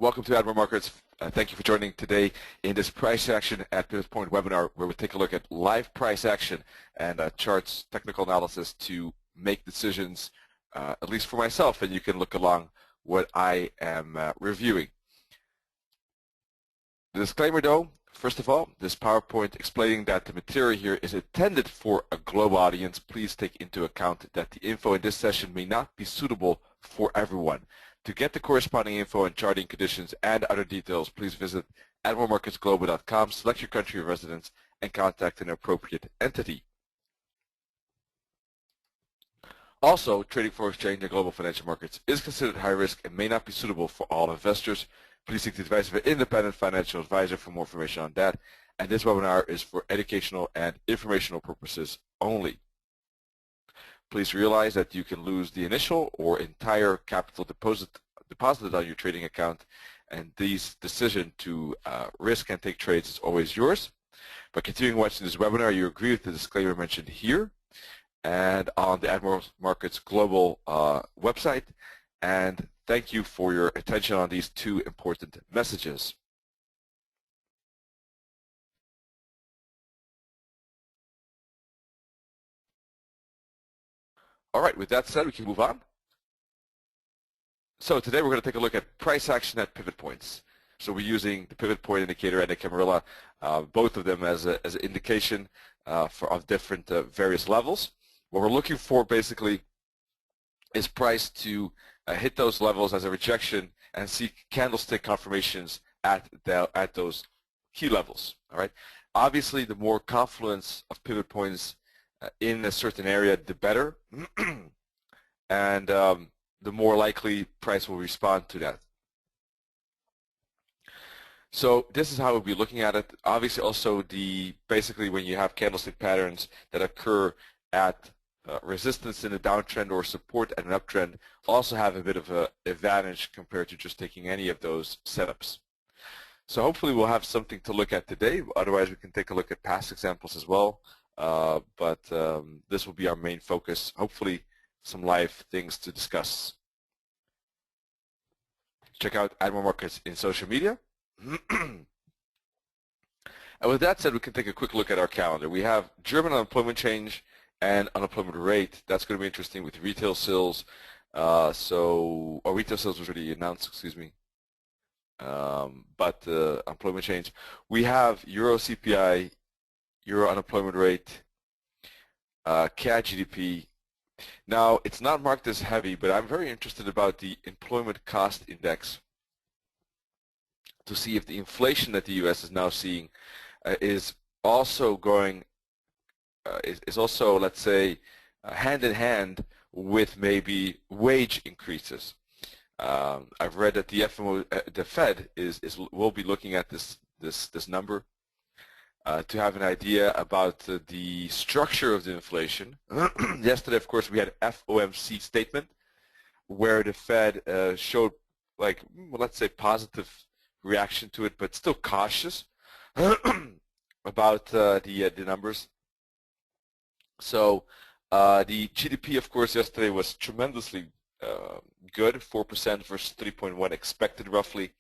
Welcome to Admiral Markets. Thank you for joining today in this price action at Pivot Point webinar, where we take a look at live price action and charts, technical analysis to make decisions, at least for myself, and you can look along what I am reviewing. The disclaimer though, first of all, this PowerPoint explaining that the material here is intended for a global audience. Please take into account that the info in this session may not be suitable for everyone. To get the corresponding info on charting conditions and other details, please visit admiralmarketsglobal.com, select your country of residence, and contact an appropriate entity. Also, trading foreign exchange and global financial markets is considered high risk and may not be suitable for all investors. Please seek the advice of an independent financial advisor for more information on that. And this webinar is for educational and informational purposes only. Please realize that you can lose the initial or entire capital deposited on your trading account, and this decision to risk and take trades is always yours. By continuing watching this webinar, you agree with the disclaimer mentioned here and on the Admiral Markets Global website, and thank you for your attention on these two important messages. All right, with that said, we can move on. So today we're going to take a look at price action at pivot points. So we're using the pivot point indicator and the Camarilla, both of them as an indication of different various levels. What we're looking for basically is price to hit those levels as a rejection and see candlestick confirmations at those key levels. All right. Obviously, the more confluence of pivot points in a certain area, the better, and the more likely price will respond to that. So this is how we'll be looking at it. Obviously, also basically when you have candlestick patterns that occur at resistance in a downtrend or support at an uptrend, also have a bit of an advantage compared to just taking any of those setups. So hopefully we'll have something to look at today. Otherwise, we can take a look at past examples as well. But this will be our main focus. Hopefully some live things to discuss. Check out Admiral Markets in social media. And with that said, we can take a quick look at our calendar. We have German unemployment change and unemployment rate. That's going to be interesting with retail sales. Retail sales was already announced, excuse me. But employment change. We have Euro CPI, Euro unemployment rate, CAD GDP. Now, it's not marked as heavy, but I'm very interested about the employment cost index to see if the inflation that the U.S. is now seeing is also going, is also, let's say, hand in hand with maybe wage increases. I've read that the Fed will be looking at this number to have an idea about the structure of the inflation. Yesterday, of course, we had FOMC statement where the Fed showed, like, well, let's say, positive reaction to it, but still cautious about the numbers. So the GDP, of course, yesterday was tremendously good, 4% versus 3.1 expected roughly.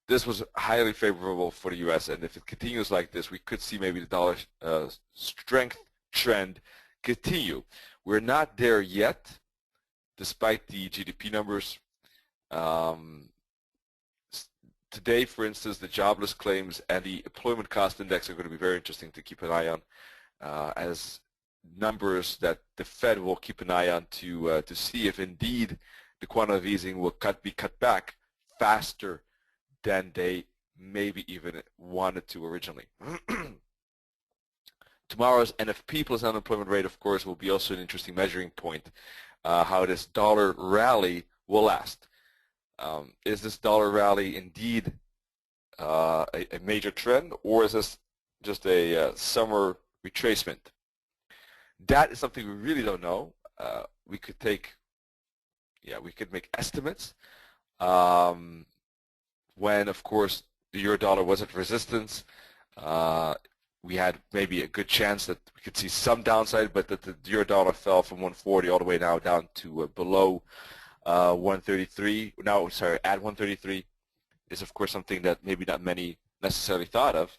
This was highly favorable for the U.S., and if it continues like this, we could see maybe the dollar strength trend continue. We're not there yet, despite the GDP numbers. Today, for instance, the jobless claims and the employment cost index are going to be very interesting to keep an eye on as numbers that the Fed will keep an eye on to see if indeed the quantitative easing will be cut back faster than they maybe even wanted to originally. Tomorrow's NFP plus unemployment rate, of course, will be also an interesting measuring point, how this dollar rally will last. Is this dollar rally indeed a major trend, or is this just a summer retracement? That is something we really don't know. We could make estimates. When, of course, the euro dollar was at resistance, we had maybe a good chance that we could see some downside, but that the euro dollar fell from 140 all the way now down to below 133. Now, sorry, at 133. is of course something that maybe not many necessarily thought of,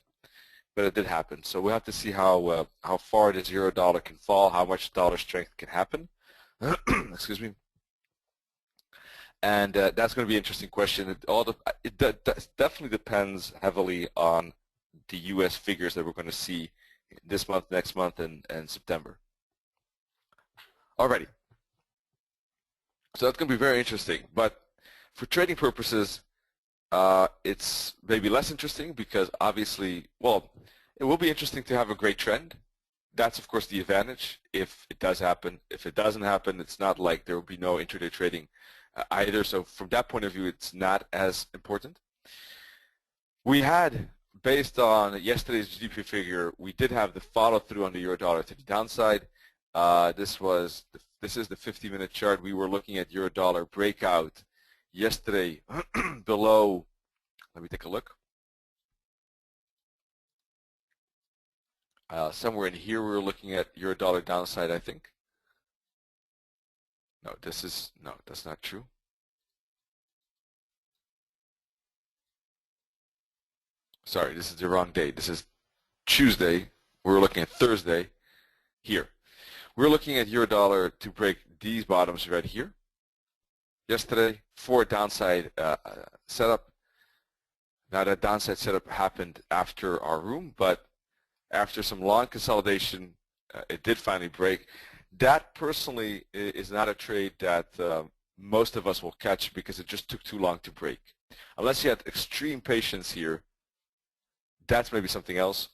but it did happen. So we'll have to see how far this euro dollar can fall, how much dollar strength can happen. Excuse me. And that's going to be an interesting question. It definitely depends heavily on the U.S. figures that we're going to see this month, next month, and September. Alrighty. So that's going to be very interesting. But for trading purposes, it's maybe less interesting because obviously, well, it will be interesting to have a great trend. That's, of course, the advantage if it does happen. If it doesn't happen, it's not like there will be no intraday trading either. So from that point of view, it's not as important. We had, based on yesterday's GDP figure, we did have the follow-through on the euro dollar to the downside. This is the 50-minute chart. We were looking at euro dollar breakout yesterday below. Let me take a look. Somewhere in here we were looking at euro dollar downside, I think. No, that's not true. Sorry, this is the wrong date. This is Tuesday. We're looking at Thursday here. We're looking at euro dollar to break these bottoms right here. Yesterday, for a downside setup. Now that downside setup happened after our room, but after some long consolidation, it did finally break. That personally is not a trade that most of us will catch because it just took too long to break. Unless you had extreme patience here, that's maybe something else.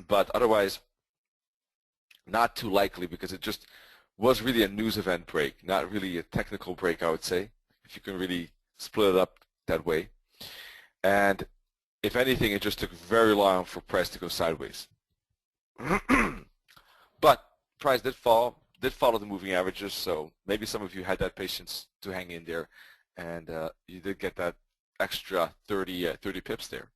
But otherwise, not too likely because it just was really a news event break, not really a technical break, I would say, if you can really split it up that way. And if anything, it just took very long for price to go sideways. But price did follow the moving averages, so maybe some of you had that patience to hang in there, and you did get that extra 30 pips there.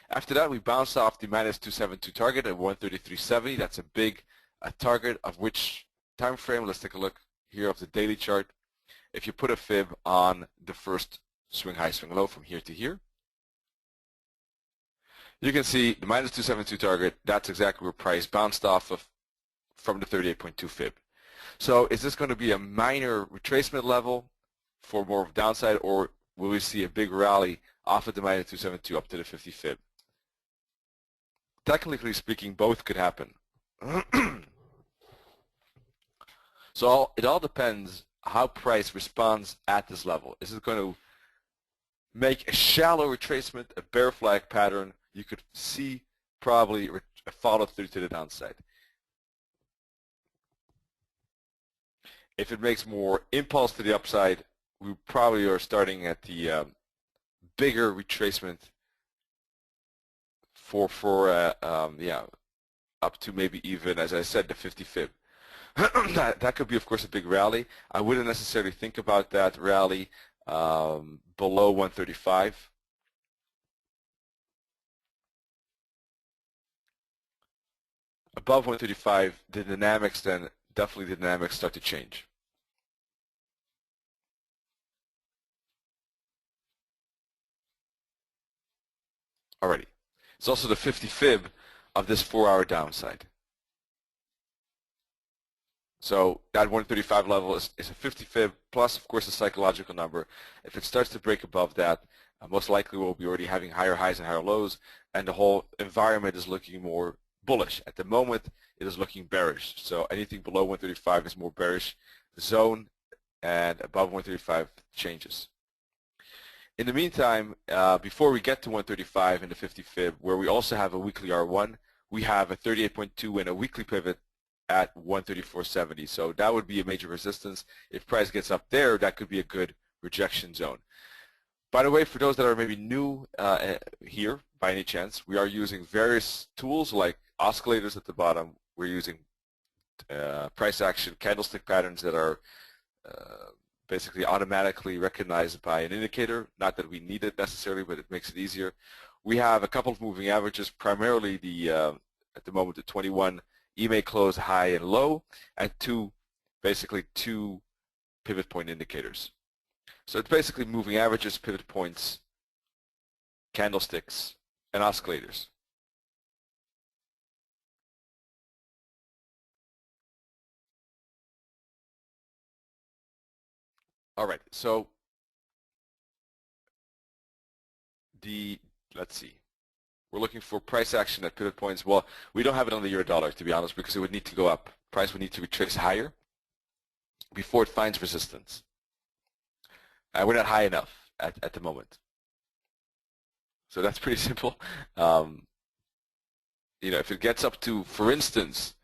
After that, we bounced off the minus 272 target at 133.70. That's a big target of which time frame. Let's take a look here of the daily chart. If you put a fib on the first swing high, swing low from here to here, you can see the minus 272 target. That's exactly where price bounced off of from the 38.2 fib. So is this going to be a minor retracement level for more of downside, or will we see a big rally off of the minus 272 up to the 50 fib? Technically speaking, both could happen. So it all depends how price responds at this level. Is it going to make a shallow retracement, a bear flag pattern? You could see probably a follow through to the downside. If it makes more impulse to the upside, we probably are starting at the bigger retracement yeah, up to maybe even, as I said, the 50 fib. That could be, of course, a big rally. I wouldn't necessarily think about that rally below 135. Above 135, the dynamics then, definitely the dynamics start to change. Alrighty. It's also the 50 fib of this 4-hour downside. So that 135 level is a 50 fib plus, of course, a psychological number. If it starts to break above that, most likely we'll be already having higher highs and higher lows, and the whole environment is looking more bullish. At the moment, it is looking bearish. So anything below 135 is more bearish zone, and above 135 changes. In the meantime, before we get to 135 and the 50 fib, where we also have a weekly R1, we have a 38.2 and a weekly pivot at 134.70. So that would be a major resistance. If price gets up there, that could be a good rejection zone. By the way, for those that are maybe new here, by any chance, we are using various tools like oscillators at the bottom. We're using price action candlestick patterns that are basically automatically recognized by an indicator. Not that we need it necessarily, but it makes it easier. We have a couple of moving averages, primarily at the moment the 21 EMA close high and low, and basically two pivot point indicators. So it's basically moving averages, pivot points, candlesticks, and oscillators. All right, so let's see. We're looking for price action at pivot points. Well, we don't have it on the euro dollar, to be honest, because it would need to go up. Price would need to retrace higher before it finds resistance. We're not high enough at the moment. So that's pretty simple. If it gets up to, for instance,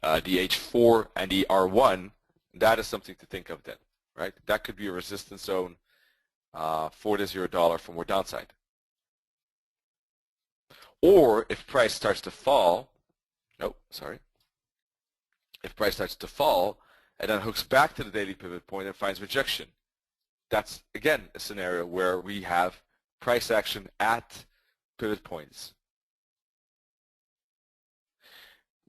the H4 and the R1, that is something to think of then, right? That could be a resistance zone for this euro dollar for more downside. Or if price starts to fall, if price starts to fall and then hooks back to the daily pivot point and finds rejection, that's again a scenario where we have price action at pivot points.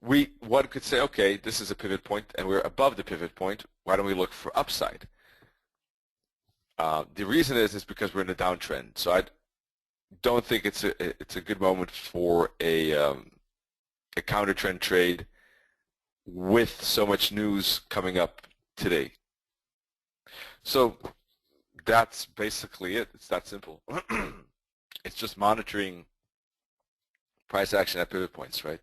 One could say, okay, this is a pivot point and we're above the pivot point. Why don't we look for upside? The reason is because we're in a downtrend. So I don't think it's a good moment for a counter trend trade with so much news coming up today. So that's basically it. It's that simple. It's just monitoring price action at pivot points, right?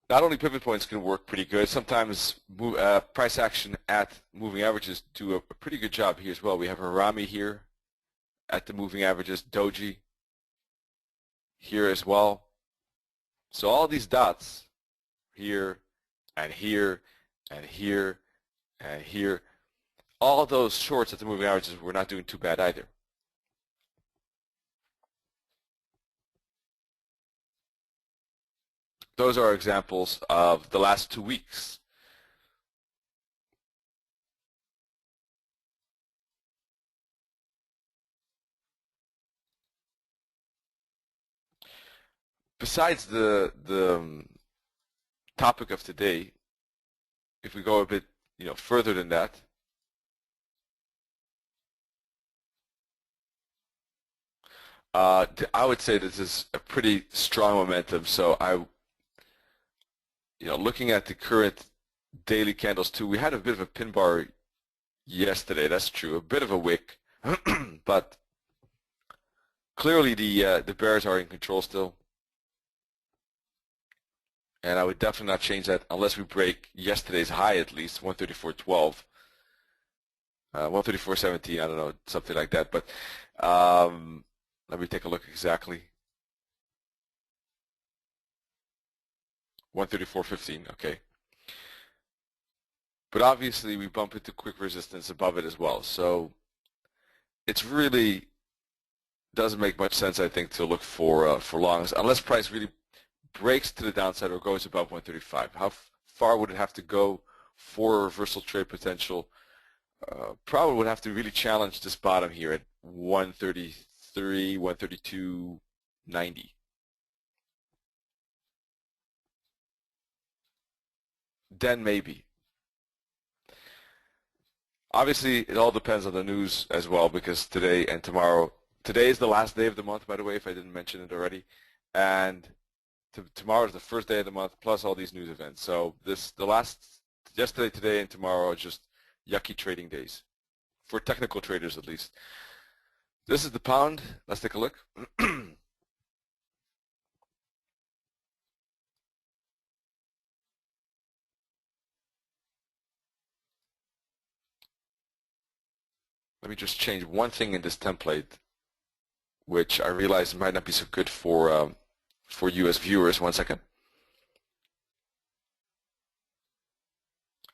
Not only pivot points can work pretty good, sometimes price action at moving averages do a pretty good job here as well. We have Harami here at the moving averages, Doji here as well. So all these dots here and here and here and here, all those shorts at the moving averages were not doing too bad either. Those are examples of the last 2 weeks. Besides the topic of today, if we go a bit further than that, I would say this is a pretty strong momentum. So looking at the current daily candles too, we had a bit of a pin bar yesterday. That's true, a bit of a wick, but clearly the bears are in control still. And I would definitely not change that unless we break yesterday's high at least, 134.12, 134.17, I don't know, something like that. But let me take a look exactly. 134.15, okay. But obviously we bump into quick resistance above it as well. So it's really doesn't make much sense, I think, to look for longs unless price really breaks to the downside or goes above 135. How far would it have to go for a reversal trade potential? Probably would have to really challenge this bottom here at 133, 132.90. Then maybe. Obviously, it all depends on the news as well, because today and tomorrow, today is the last day of the month, by the way, if I didn't mention it already, and tomorrow is the first day of the month, plus all these news events. So yesterday, today, and tomorrow are just yucky trading days, for technical traders at least. This is the pound. Let's take a look. Let me just change one thing in this template, which I realize might not be so good for you as viewers. 1 second.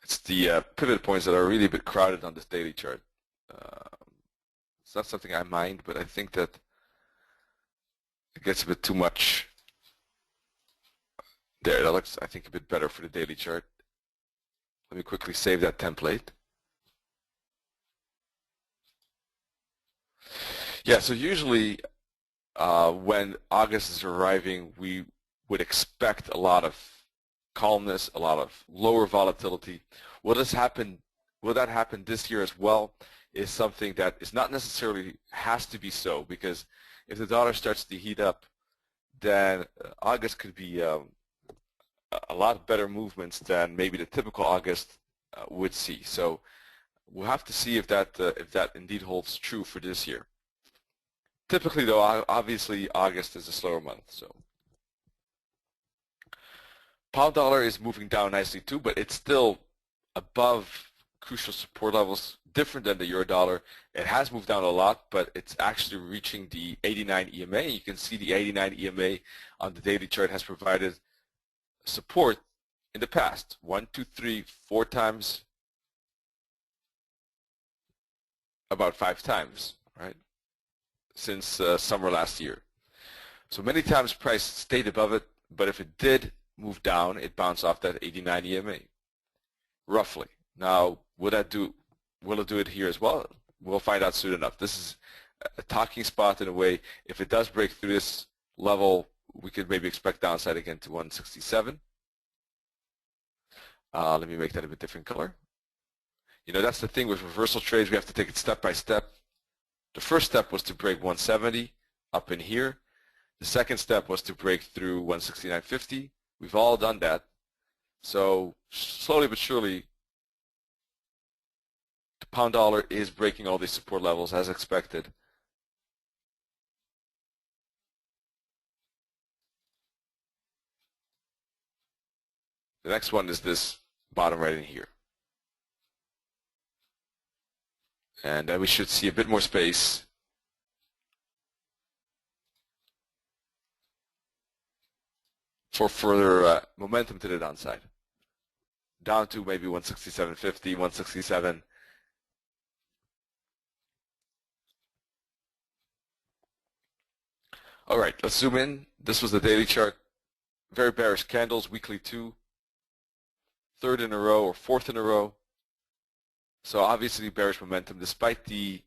It's the pivot points that are really a bit crowded on this daily chart. It's not something I mind, but I think that it gets a bit too much. There, that looks, I think, a bit better for the daily chart. Let me quickly save that template. Yeah, so usually when August is arriving, we would expect a lot of calmness, a lot of lower volatility. What has happened will that happen this year as well is something that is not necessarily has to be so, because if the dollar starts to heat up, then August could be a lot better movements than maybe the typical August would see. So we'll have to see if that indeed holds true for this year. Typically, though, obviously August is a slower month. So pound dollar is moving down nicely too, but it's still above crucial support levels, different than the euro dollar. It has moved down a lot, but it's actually reaching the 89 EMA. You can see the 89 EMA on the daily chart has provided support in the past, 1, 2, 3, 4 times, about 5 times, right, since summer last year. So many times price stayed above it, but if it did move down, it bounced off that 89 EMA, roughly. Now, will it do it here as well? We'll find out soon enough. This is a talking spot in a way. If it does break through this level, we could maybe expect downside again to 167. Let me make that a bit different color. You know, that's the thing with reversal trades. We have to take it step by step. The first step was to break 170 up in here. The second step was to break through 169.50. We've all done that. So slowly but surely, the pound dollar is breaking all these support levels as expected. The next one is this bottom right in here. And then we should see a bit more space for further momentum to the downside, down to maybe 167.50, 167. All right, let's zoom in. This was the daily chart. Very bearish candles, weekly too. Third in a row or fourth in a row. So obviously bearish momentum despite the,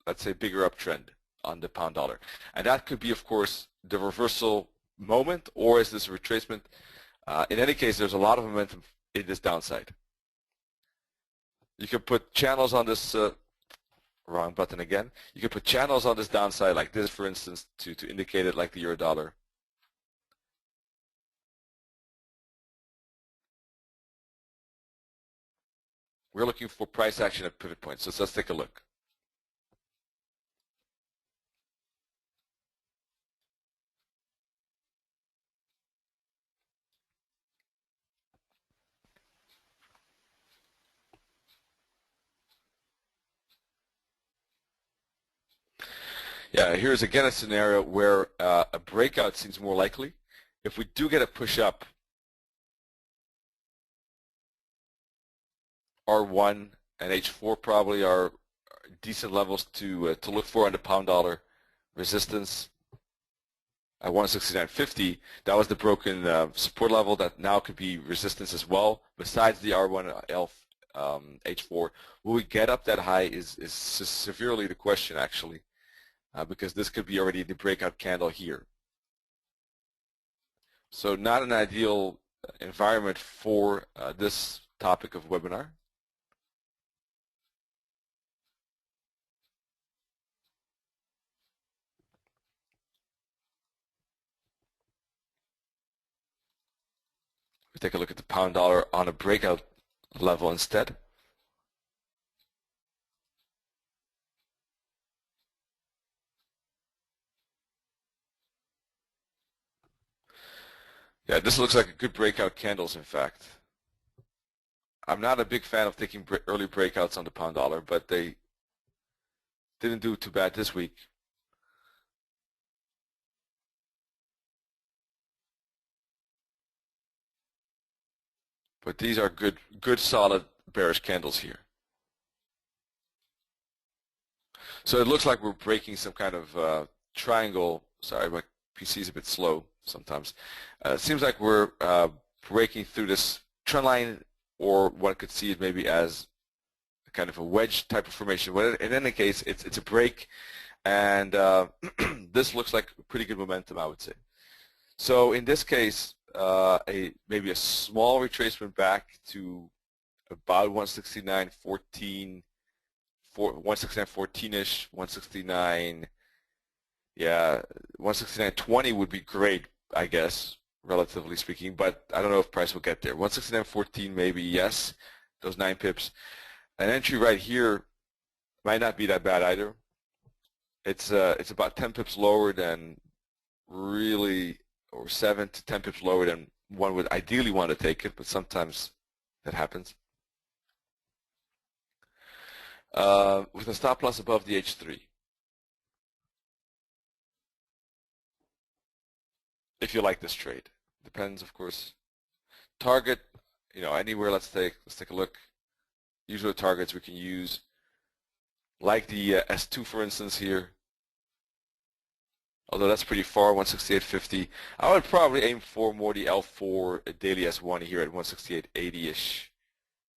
let's say, bigger uptrend on the pound dollar. And that could be, of course, the reversal moment, or is this a retracement? In any case, there's a lot of momentum in this downside. You can put channels on this, wrong button again. You can put channels on this downside like this, for instance, to indicate it like the euro dollar. We're looking for price action at pivot points, so let's take a look. Yeah, here's again a scenario where a breakout seems more likely. If we do get a push up, R1 and H4 probably are decent levels to look for on the pound dollar. Resistance at 169.50. That was the broken support level that now could be resistance as well. Besides the R1 L H4, will we get up that high is severely the question actually, because this could be already the breakout candle here. So not an ideal environment for this topic of webinar. We take a look at the pound dollar on a breakout level instead. Yeah, this looks like a good breakout candles, in fact. I'm not a big fan of taking early breakouts on the pound dollar, but they didn't do too bad this week. But these are good solid bearish candles here. So it looks like we're breaking some kind of triangle. Sorry, my PC is a bit slow sometimes. It seems like we're breaking through this trend line, or one could see it maybe as kind of a wedge type of formation. But in any case, it's a break, and this looks like pretty good momentum, I would say. So in this case, maybe a small retracement back to about 169.14, 169.14ish, 169. Yeah, 169.20 would be great, I guess, relatively speaking, but I don't know if price will get there. 169.14 maybe, yes, those 9 pips. An entry right here might not be that bad either. It's about 10 pips lower than really, or 7 to 10 pips lower than one would ideally want to take it, but sometimes that happens. With a stop loss above the H3. If you like this trade. Depends, of course. Target, anywhere, let's take a look. Usual targets we can use, like the S2 for instance here. Although that's pretty far, 168.50. I would probably aim for more the L4 daily S1 here at 168.80-ish.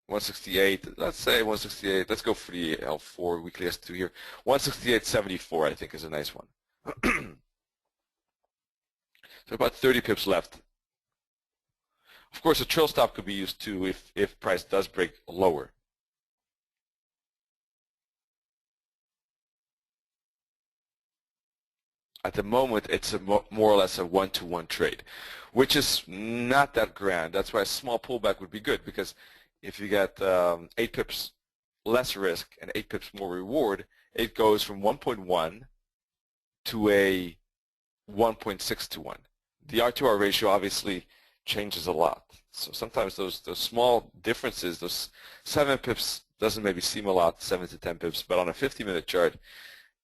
168, let's say 168. Let's go for the L4 weekly S2 here. 168.74 I think is a nice one. So about 30 pips left. Of course, a trail stop could be used too if price does break lower. At the moment, it's more or less a one-to-one trade, which is not that grand. That's why a small pullback would be good, because if you get 8 pips less risk and 8 pips more reward, it goes from 1.1 to a 1.6 to 1. The R2R ratio obviously changes a lot. So sometimes those small differences, those 7 pips doesn't maybe seem a lot, 7 to 10 pips, but on a 50-minute chart,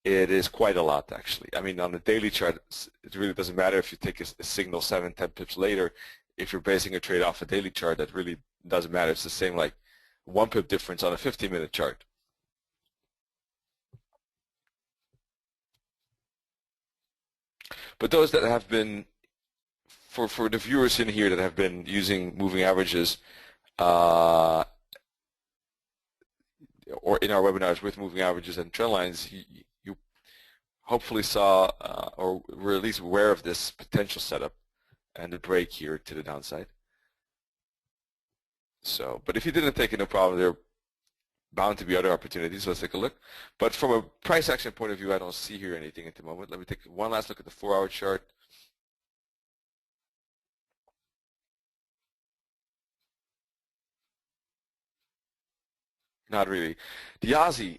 it is quite a lot, actually. I mean, on a daily chart, it really doesn't matter if you take a signal 7, 10 pips later. If you're basing a trade off a daily chart, that really doesn't matter. It's the same like 1 pip difference on a 50-minute chart. But those that have been, for the viewers in here that have been using moving averages, or in our webinars with moving averages and trend lines, you hopefully saw or were at least aware of this potential setup and the break here to the downside. So, but if you didn't take it, no problem. There are bound to be other opportunities. So let's take a look. But from a price action point of view, I don't see here anything at the moment. Let me take one last look at the 4-hour chart. Not really. The Aussie.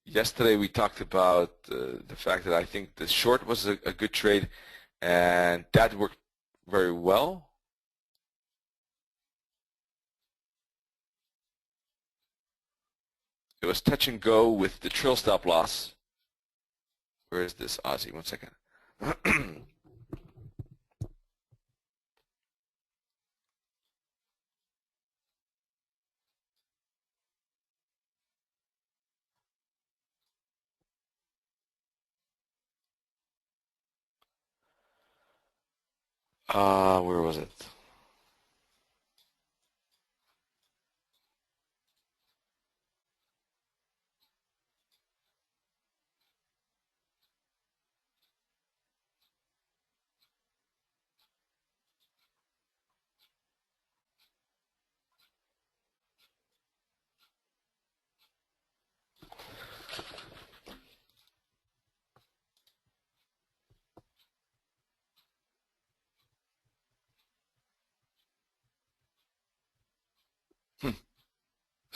Yesterday we talked about the fact that I think the short was a good trade, and that worked very well. It was touch and go with the trail stop loss. Where is this Aussie? 1 second. Where was it?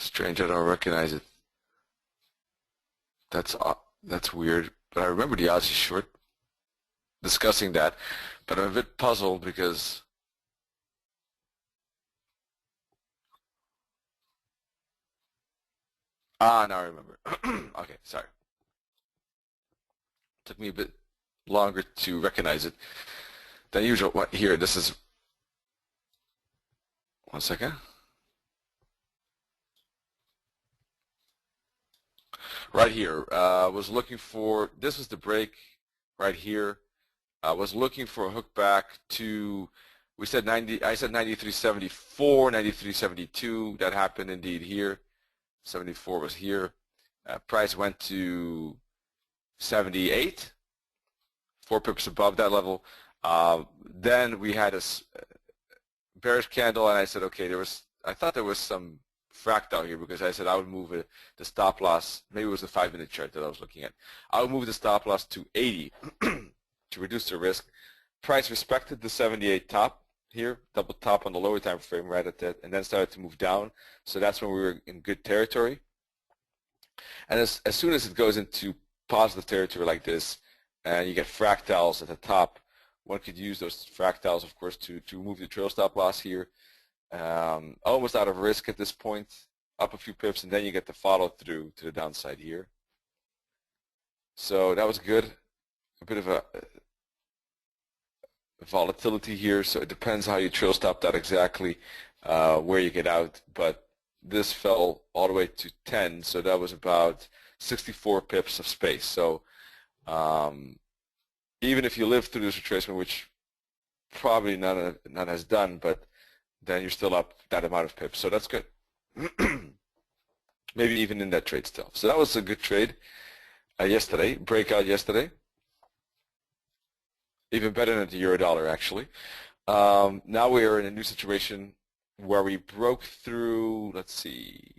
Strange, I don't recognize it. That's weird. But I remember the Aussie short discussing that, but I'm a bit puzzled because now I remember. Okay, sorry. Took me a bit longer to recognize it than usual. What here? This is 1 second. Right here. Was looking for, this was the break right here. I was looking for a hook back to, we said 90, I said 93.74, 93.72. That happened indeed here. 74 was here. Price went to 78, 4 pips above that level. Then we had a bearish candle, and I said, okay, I thought there was some fractal here because I said I would move the stop loss, maybe it was the 5-minute chart that I was looking at. I would move the stop loss to 80 to reduce the risk. Price respected the 78 top here, double top on the lower time frame right at that, and then started to move down. So that's when we were in good territory. And as soon as it goes into positive territory like this, and you get fractals at the top, one could use those fractals, of course, to remove the trail stop loss here. Almost out of risk at this point, up a few pips, and then you get the follow through to the downside here. So that was good. A bit of a volatility here, so it depends how you trail stop that exactly, where you get out, but this fell all the way to 10, so that was about 64 pips of space. So even if you live through this retracement, which probably none has done, but then you're still up that amount of pips, so that's good. Maybe even in that trade still. So that was a good trade yesterday, breakout yesterday. Even better than the euro dollar, actually. Now we are in a new situation where we broke through, let's see,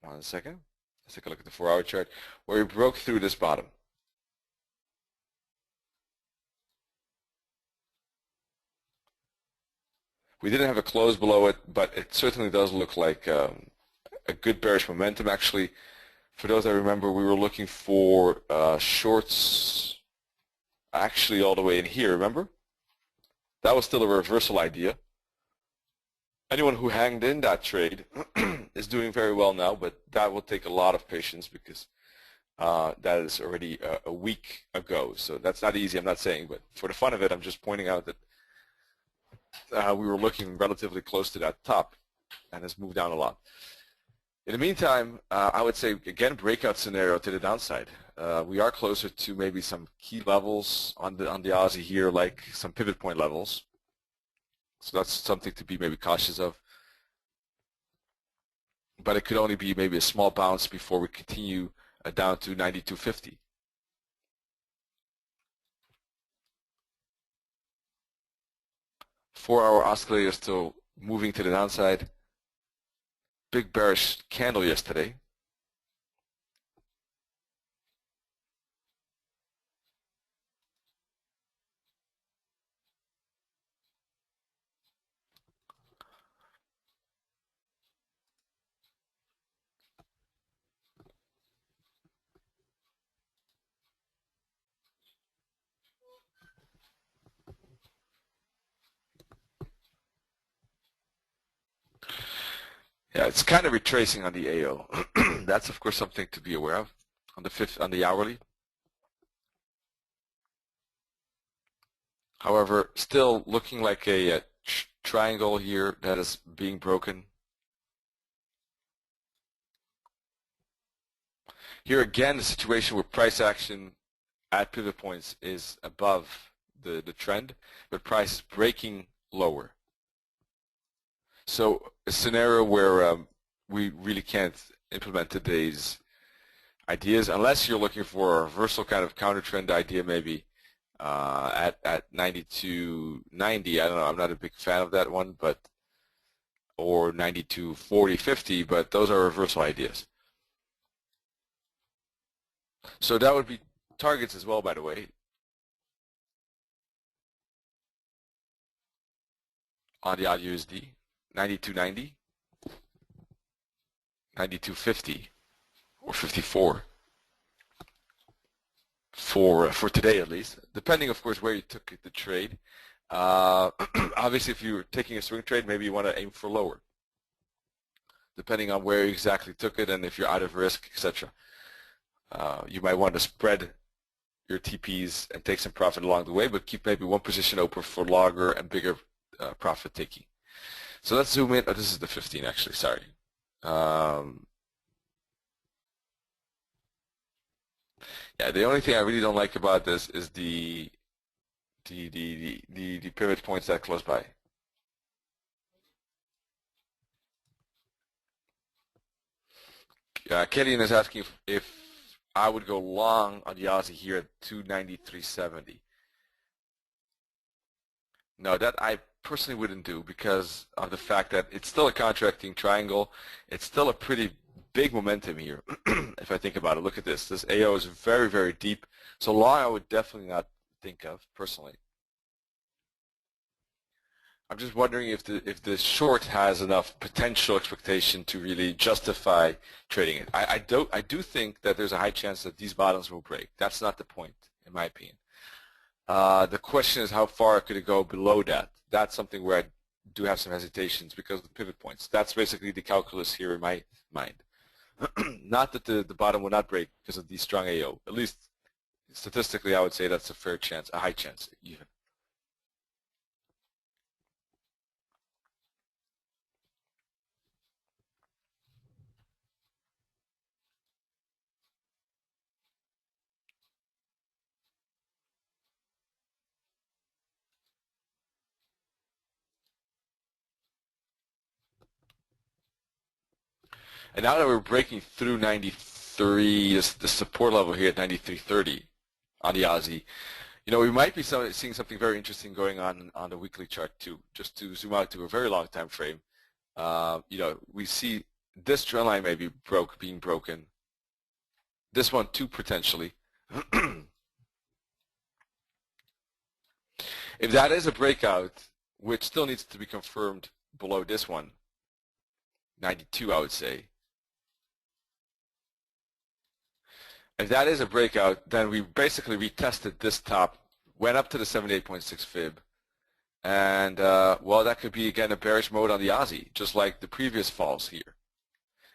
1 second. Let's take a look at the 4-hour chart, where we broke through this bottom. We didn't have a close below it, but it certainly does look like a good bearish momentum. Actually, for those that remember, we were looking for shorts actually all the way in here, remember? That was still a reversal idea. Anyone who hanged in that trade is doing very well now, but that will take a lot of patience because that is already a week ago. So that's not easy, I'm not saying, but for the fun of it, I'm just pointing out that we were looking relatively close to that top and has moved down a lot. In the meantime, I would say, again, breakout scenario to the downside. We are closer to maybe some key levels on the Aussie here, like some pivot point levels. So that's something to be maybe cautious of. But it could only be maybe a small bounce before we continue down to 92.50. Four-hour oscillator still moving to the downside. Big bearish candle yesterday. Yeah, it's kind of retracing on the AO. That's of course something to be aware of on the hourly. However, still looking like a triangle here that is being broken. Here again, the situation where price action at pivot points is above the trend, but price is breaking lower. So a scenario where we really can't implement today's ideas unless you're looking for a reversal kind of counter trend idea, maybe at 92.90. I don't know. I'm not a big fan of that one, but or 92.40.50. But those are reversal ideas. So that would be targets as well, by the way. On the odd USD, 92.90, 92.50, or 54 for today at least, depending of course where you took the trade. Obviously, if you're taking a swing trade, maybe you want to aim for lower, depending on where you exactly took it and if you're out of risk, etc. You might want to spread your TPs and take some profit along the way, but keep maybe one position open for longer and bigger profit taking. So let's zoom in. Oh, this is the 15 actually. Sorry. Yeah, the only thing I really don't like about this is the pivot points that close by. Killian is asking if I would go long on the Aussie here at 293.70. No, that I personally wouldn't do because of the fact that it's still a contracting triangle. It's still a pretty big momentum here. If I think about it, look at this. This AO is very, very deep. So long I would definitely not think of personally. I'm just wondering if the short has enough potential expectation to really justify trading it. I do think that there's a high chance that these bottoms will break. That's not the point, in my opinion. The question is how far could it go below that? That's something where I do have some hesitations because of the pivot points. That's basically the calculus here in my mind. Not that the bottom will not break because of the strong AO. At least statistically, I would say that's a fair chance, a high chance even. And now that we're breaking through 93, the support level here at 93.30 on the Aussie, you know, we might be seeing something very interesting going on the weekly chart too. Just to zoom out to a very long time frame, you know, we see this trend line may be being broken. This one too potentially. If that is a breakout, which still needs to be confirmed below this one, 92, I would say. If that is a breakout, then we basically retested this top, went up to the 78.6 fib, and well, that could be again a bearish mode on the Aussie, just like the previous falls here.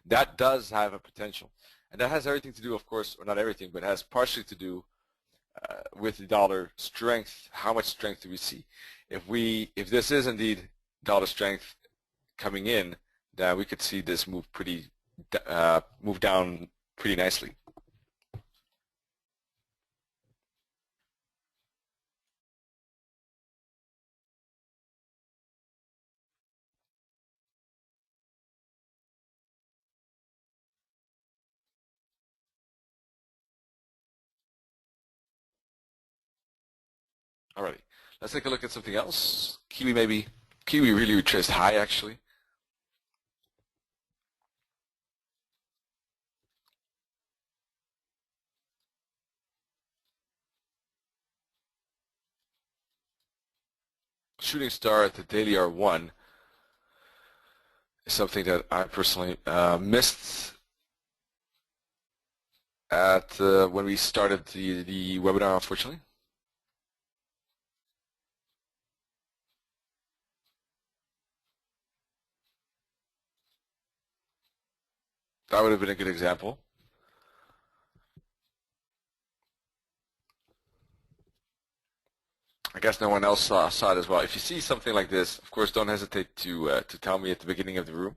That does have a potential, and that has everything to do, of course, or not everything, but has partially to do with the dollar strength. How much strength do we see? If this is indeed dollar strength coming in, then we could see this move move down pretty nicely. Alrighty, let's take a look at something else. Kiwi maybe. Kiwi really retraced high actually. Shooting star at the daily R1 is something that I personally missed at when we started the webinar, unfortunately. That would have been a good example. I guess no one else saw it as well. If you see something like this, of course, don't hesitate to tell me at the beginning of the room.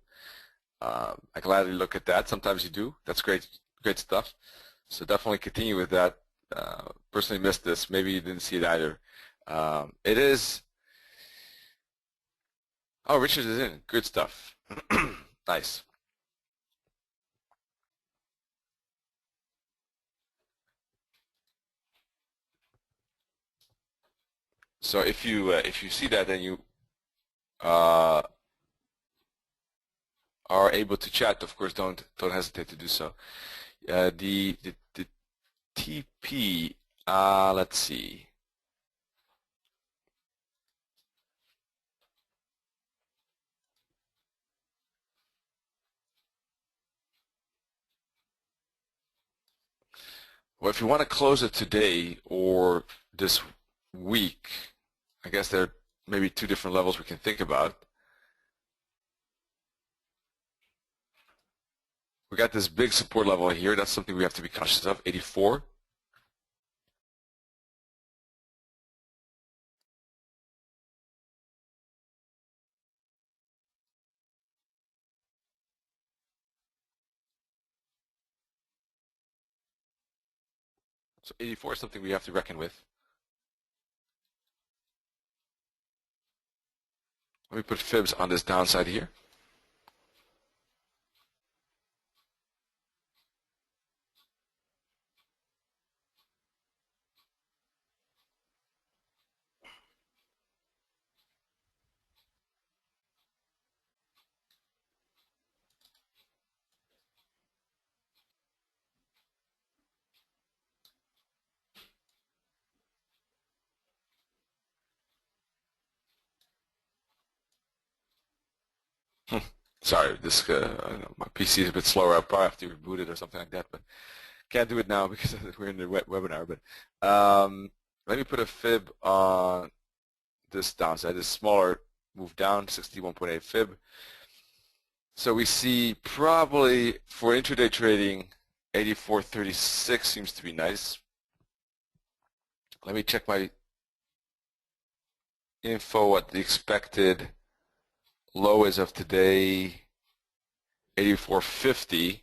I gladly look at that. Sometimes you do. That's great stuff. So definitely continue with that. Personally missed this. Maybe you didn't see it either. It is. Oh, Richard is in. Good stuff. Nice. So if you see that, then you are able to chat. Of course, don't hesitate to do so. The TP. Let's see. Well, if you want to close it today or this week, I guess there are maybe two different levels we can think about. We got this big support level here. That's something we have to be cautious of, 84. So 84 is something we have to reckon with. Let me put fibs on this downside here. Sorry, this I don't know, my PC is a bit slower. I'll probably have to reboot it or something like that, but can't do it now because we're in the webinar. But let me put a fib on this downside. This smaller move down, 61.8 fib. So we see probably for intraday trading, 84.36 seems to be nice. Let me check my info what the expected low is of today, 84.50.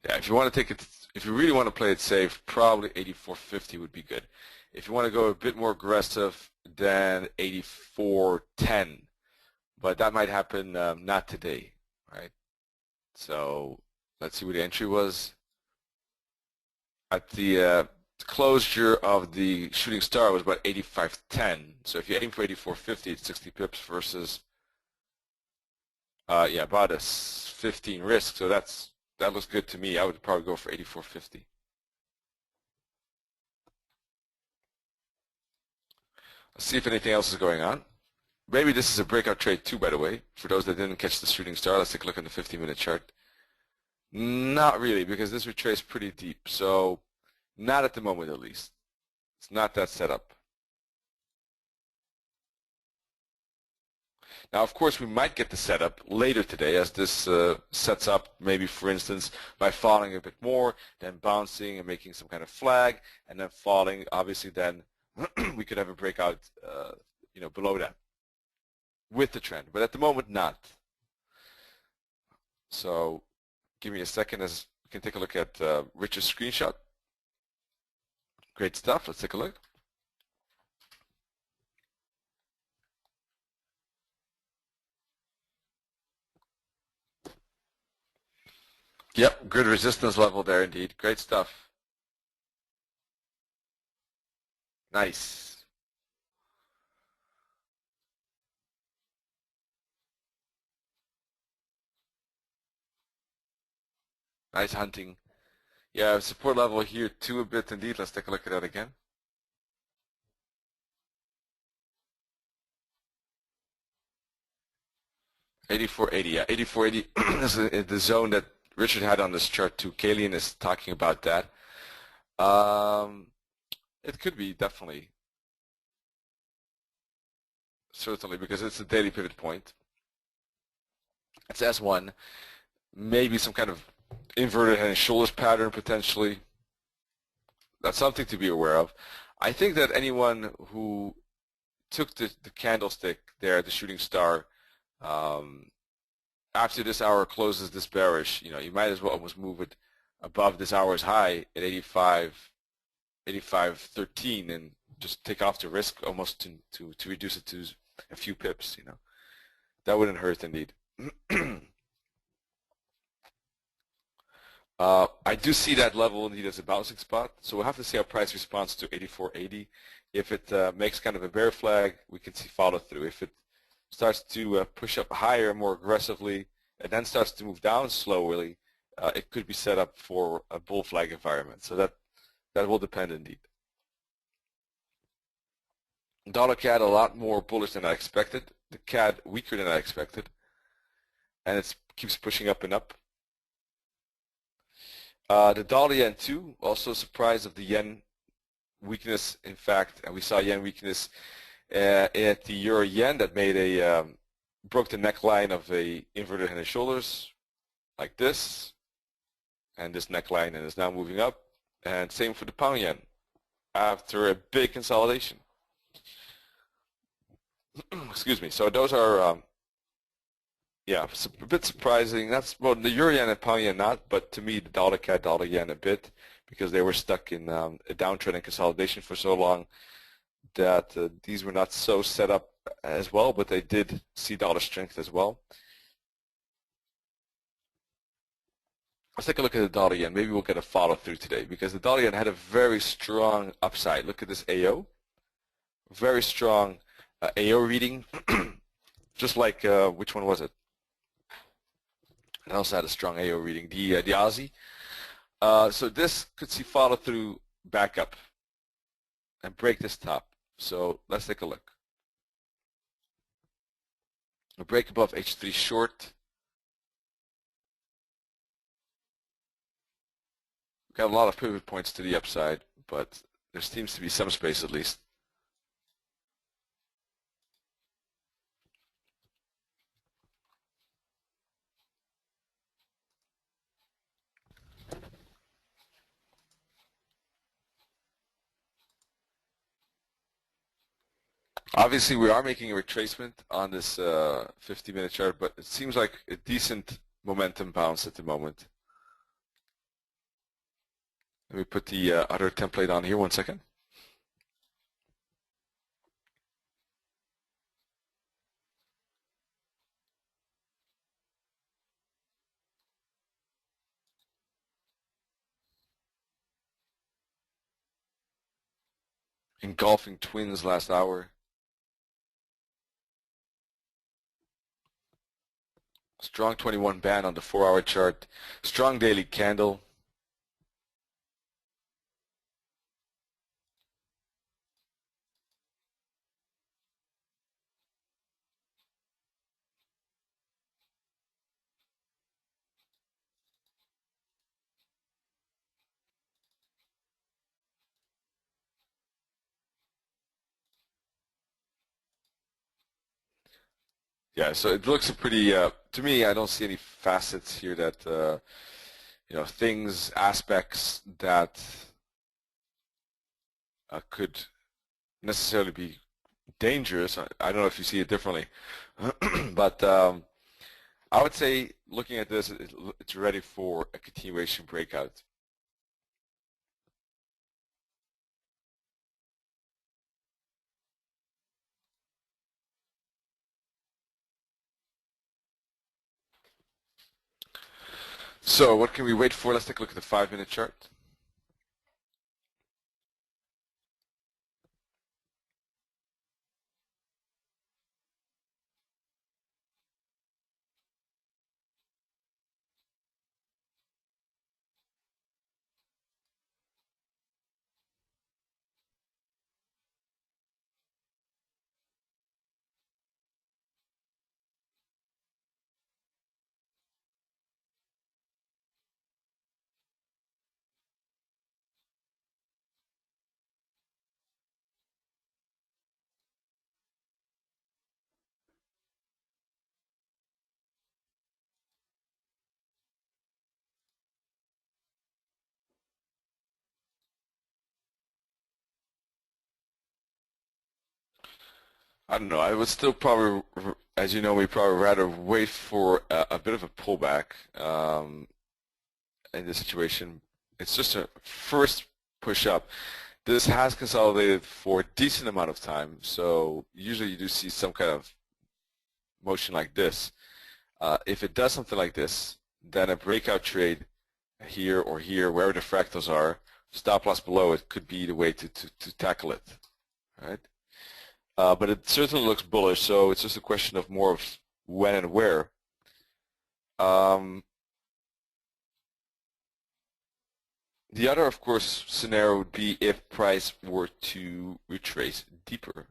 Yeah, if you want to take it, if you really want to play it safe, probably 84.50 would be good. If you want to go a bit more aggressive, then 84.10. But that might happen not today, right? So let's see what the entry was. At the closure of the shooting star was about 85.10. So if you aim for 84.50, it's 60 pips versus yeah, about a 15 risk. So that looks good to me. I would probably go for 84.50. Let's see if anything else is going on. Maybe this is a breakout trade too, by the way. For those that didn't catch the shooting star, let's take a look at the 15-minute chart. Not really, because this retraced pretty deep. So not at the moment, at least. It's not that set up. Now, of course, we might get the setup later today as this sets up, maybe, for instance, by falling a bit more, then bouncing and making some kind of flag, and then falling. Obviously, then we could have a breakout, below that with the trend. But at the moment, not. So give me a second as we can take a look at Richard's screenshot. Great stuff. Let's take a look. Yep, good resistance level there indeed. Great stuff. Nice. Nice hunting. Yeah, support level here too a bit indeed. Let's take a look at that again. $84.80, yeah, $84.80 is the zone that Richard had on this chart too. Kalian is talking about that. It could be definitely, certainly, because it's a daily pivot point. It's S1, maybe some kind of inverted head and shoulders pattern potentially. That's something to be aware of. I think that anyone who took the candlestick there at the shooting star after this hour closes this bearish, you might as well almost move it above this hour's high at 85.13 and just take off the risk almost to reduce it to a few pips. That wouldn't hurt indeed. I do see that level indeed as a bouncing spot, so we'll have to see how price responds to 84.80. If it makes kind of a bear flag, we can see follow through. If it starts to push up higher more aggressively and then starts to move down slowly, it could be set up for a bull flag environment. So that will depend indeed. Dollar CAD a lot more bullish than I expected. The CAD weaker than I expected, and it keeps pushing up and up. The dollar yen too, also surprised of the yen weakness. In fact, and we saw yen weakness at the euro yen that made a broke the neckline of a inverted head and shoulders like this, and this neckline, and is now moving up. And same for the pound yen after a big consolidation. Excuse me. So those are yeah, a bit surprising. That's, well, the euro yen and pound yen not, but to me the dollar CAD, dollar yen a bit, because they were stuck in a downtrend and consolidation for so long that these were not so set up as well, but they did see dollar strength as well. Let's take a look at the dollar yen. Maybe we'll get a follow through today because the dollar yen had a very strong upside. Look at this AO, very strong AO reading, just like which one was it? It also had a strong AO reading. The Aussie. So this could see follow through back up and break this top. So let's take a look. A break above H3 short. We've got a lot of pivot points to the upside, but there seems to be some space at least. Obviously, we are making a retracement on this 50-minute chart, but it seems like a decent momentum bounce at the moment. Let me put the other template on here 1 second. Engulfing twins last hour. Strong 21 band on the 4-hour chart. Strong daily candle. Yeah, so it looks a pretty, to me, I don't see any facets here that, things, aspects that could necessarily be dangerous. I don't know if you see it differently, but I would say looking at this, it's ready for a continuation breakout. So what can we wait for? Let's take a look at the 5-minute chart. I don't know. I would still probably, as you know, we probably rather wait for a bit of a pullback in this situation. It's just a first push up. This has consolidated for a decent amount of time, so usually you do see some kind of motion like this. If it does something like this, then a breakout trade here or here, wherever the fractals are, stop loss below it could be the way to tackle it, right? But it certainly looks bullish, so it's just a question of more of when and where. The other, of course, scenario would be if price were to retrace deeper.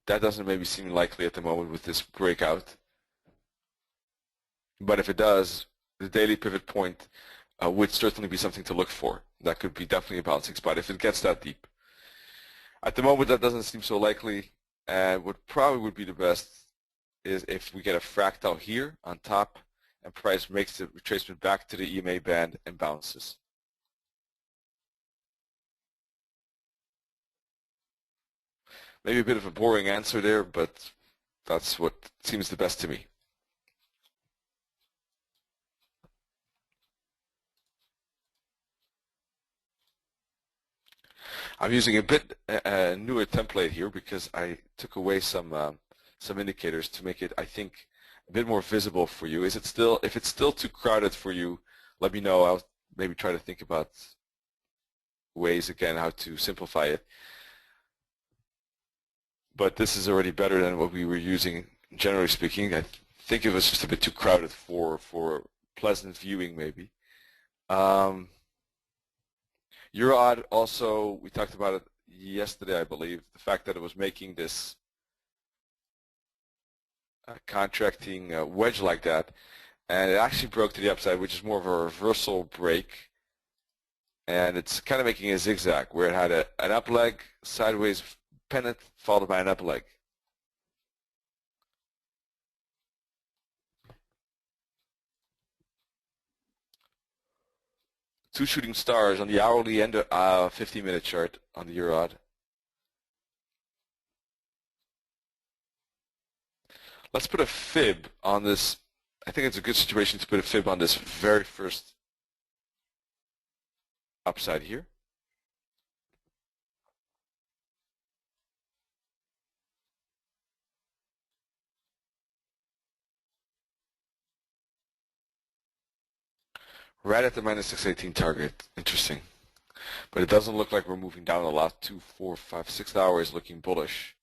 That doesn't maybe seem likely at the moment with this breakout. But if it does, the daily pivot point would certainly be something to look for. That could be definitely a bouncing spot if it gets that deep. At the moment, that doesn't seem so likely, and what probably would be the best is if we get a fractal here on top and price makes the retracement back to the EMA band and bounces. Maybe a bit of a boring answer there, but that's what seems the best to me. I'm using a bit newer template here because I took away some indicators to make it, I think, a bit more visible for you. Is it still, if it's still too crowded for you, let me know. I'll maybe try to think about ways again how to simplify it. But this is already better than what we were using, generally speaking. I think it was just a bit too crowded for pleasant viewing, maybe. Um, Euro-odd also, we talked about it yesterday, I believe, the fact that it was making this contracting wedge like that, and it actually broke to the upside, which is more of a reversal break, and it's kind of making a zigzag where it had an up leg, sideways pennant, followed by an up leg. Two shooting stars on the hourly and 15-minute chart on the Euro-odd. Let's put a fib on this. I think it's a good situation to put a fib on this very first upside here. Right at the minus 618 target. Interesting. But it doesn't look like we're moving down a lot. 2, 4, 5, 6 hours looking bullish.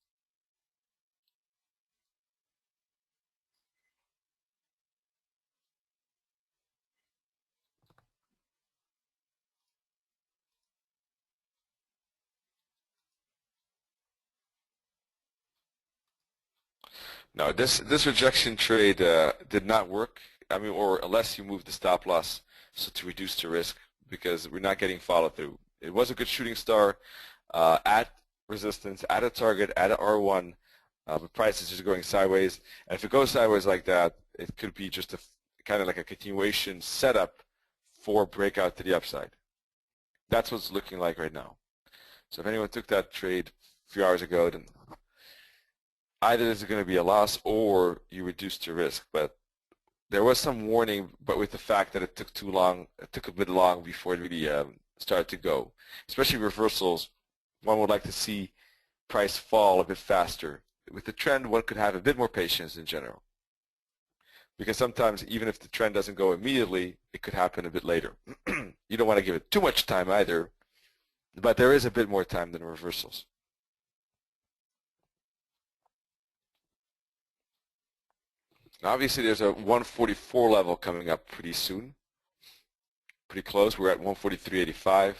No, this rejection trade did not work. I mean, or unless you move the stop loss so to reduce the risk, because we're not getting follow through. It was a good shooting star at resistance, at a target, at a R1, but price is just going sideways. And if it goes sideways like that, it could be just a kind of like a continuation setup for breakout to the upside. That's what's looking like right now. So if anyone took that trade a few hours ago, then either there's going to be a loss or you reduced your risk. But there was some warning, but with the fact that it took too long, it took a bit long before it really started to go. Especially reversals, one would like to see price fall a bit faster. With the trend, one could have a bit more patience in general. Because sometimes, even if the trend doesn't go immediately, it could happen a bit later. You don't want to give it too much time either, but there is a bit more time than reversals. Obviously, there's a 144 level coming up pretty soon. Pretty close. We're at 143.85.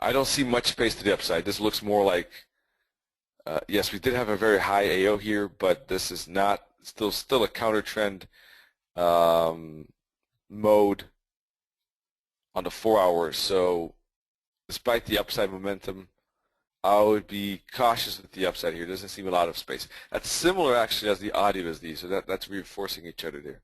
I don't see much space to the upside. This looks more like, yes, we did have a very high AO here, but this is not still a counter trend mode on the 4 hours. So despite the upside momentum, I would be cautious with the upside here. There doesn't seem a lot of space. That's similar actually as the odd USD, so that's reinforcing each other there.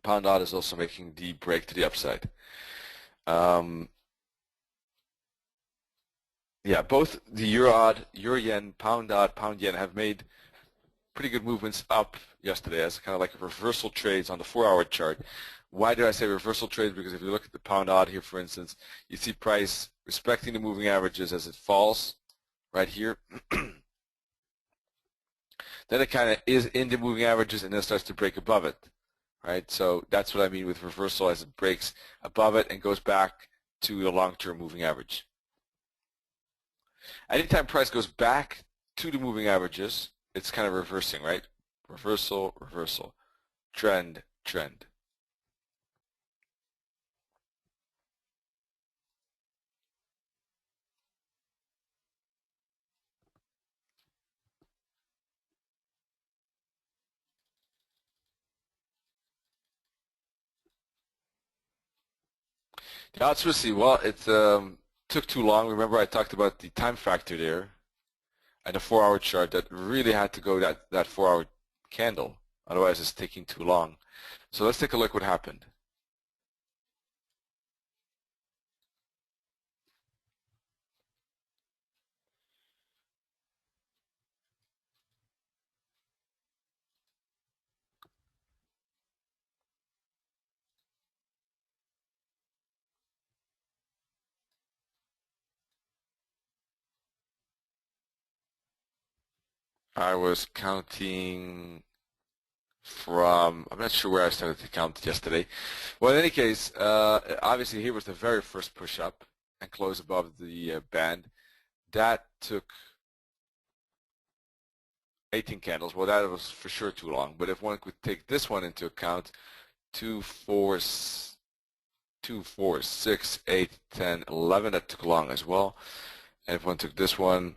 Pound odd is also making the break to the upside. Yeah, both the euro odd, euro yen, pound odd, pound yen have made pretty good movements up yesterday as kind of like reversal trades on the 4-hour chart. Why do I say reversal trades? Because if you look at the pound odd here, for instance, you see price respecting the moving averages as it falls right here. Then it kind of is in the moving averages and then starts to break above it, right? So that's what I mean with reversal, as it breaks above it and goes back to the long-term moving average. Anytime price goes back to the moving averages, it's kind of reversing, right? Reversal, reversal, trend, trend. The odds receive, well, it took too long. Remember I talked about the time factor there and the 4-hour chart that really had to go that 4-hour candle. Otherwise it's taking too long. So let's take a look what happened. I was counting from, I'm not sure where I started to count yesterday. Well, in any case, obviously here was the very first push-up and close above the band. That took 18 candles. Well, that was for sure too long. But if one could take this one into account, 2, 4, 2, 4, 6, 8, 10, 11, that took long as well. And if one took this one,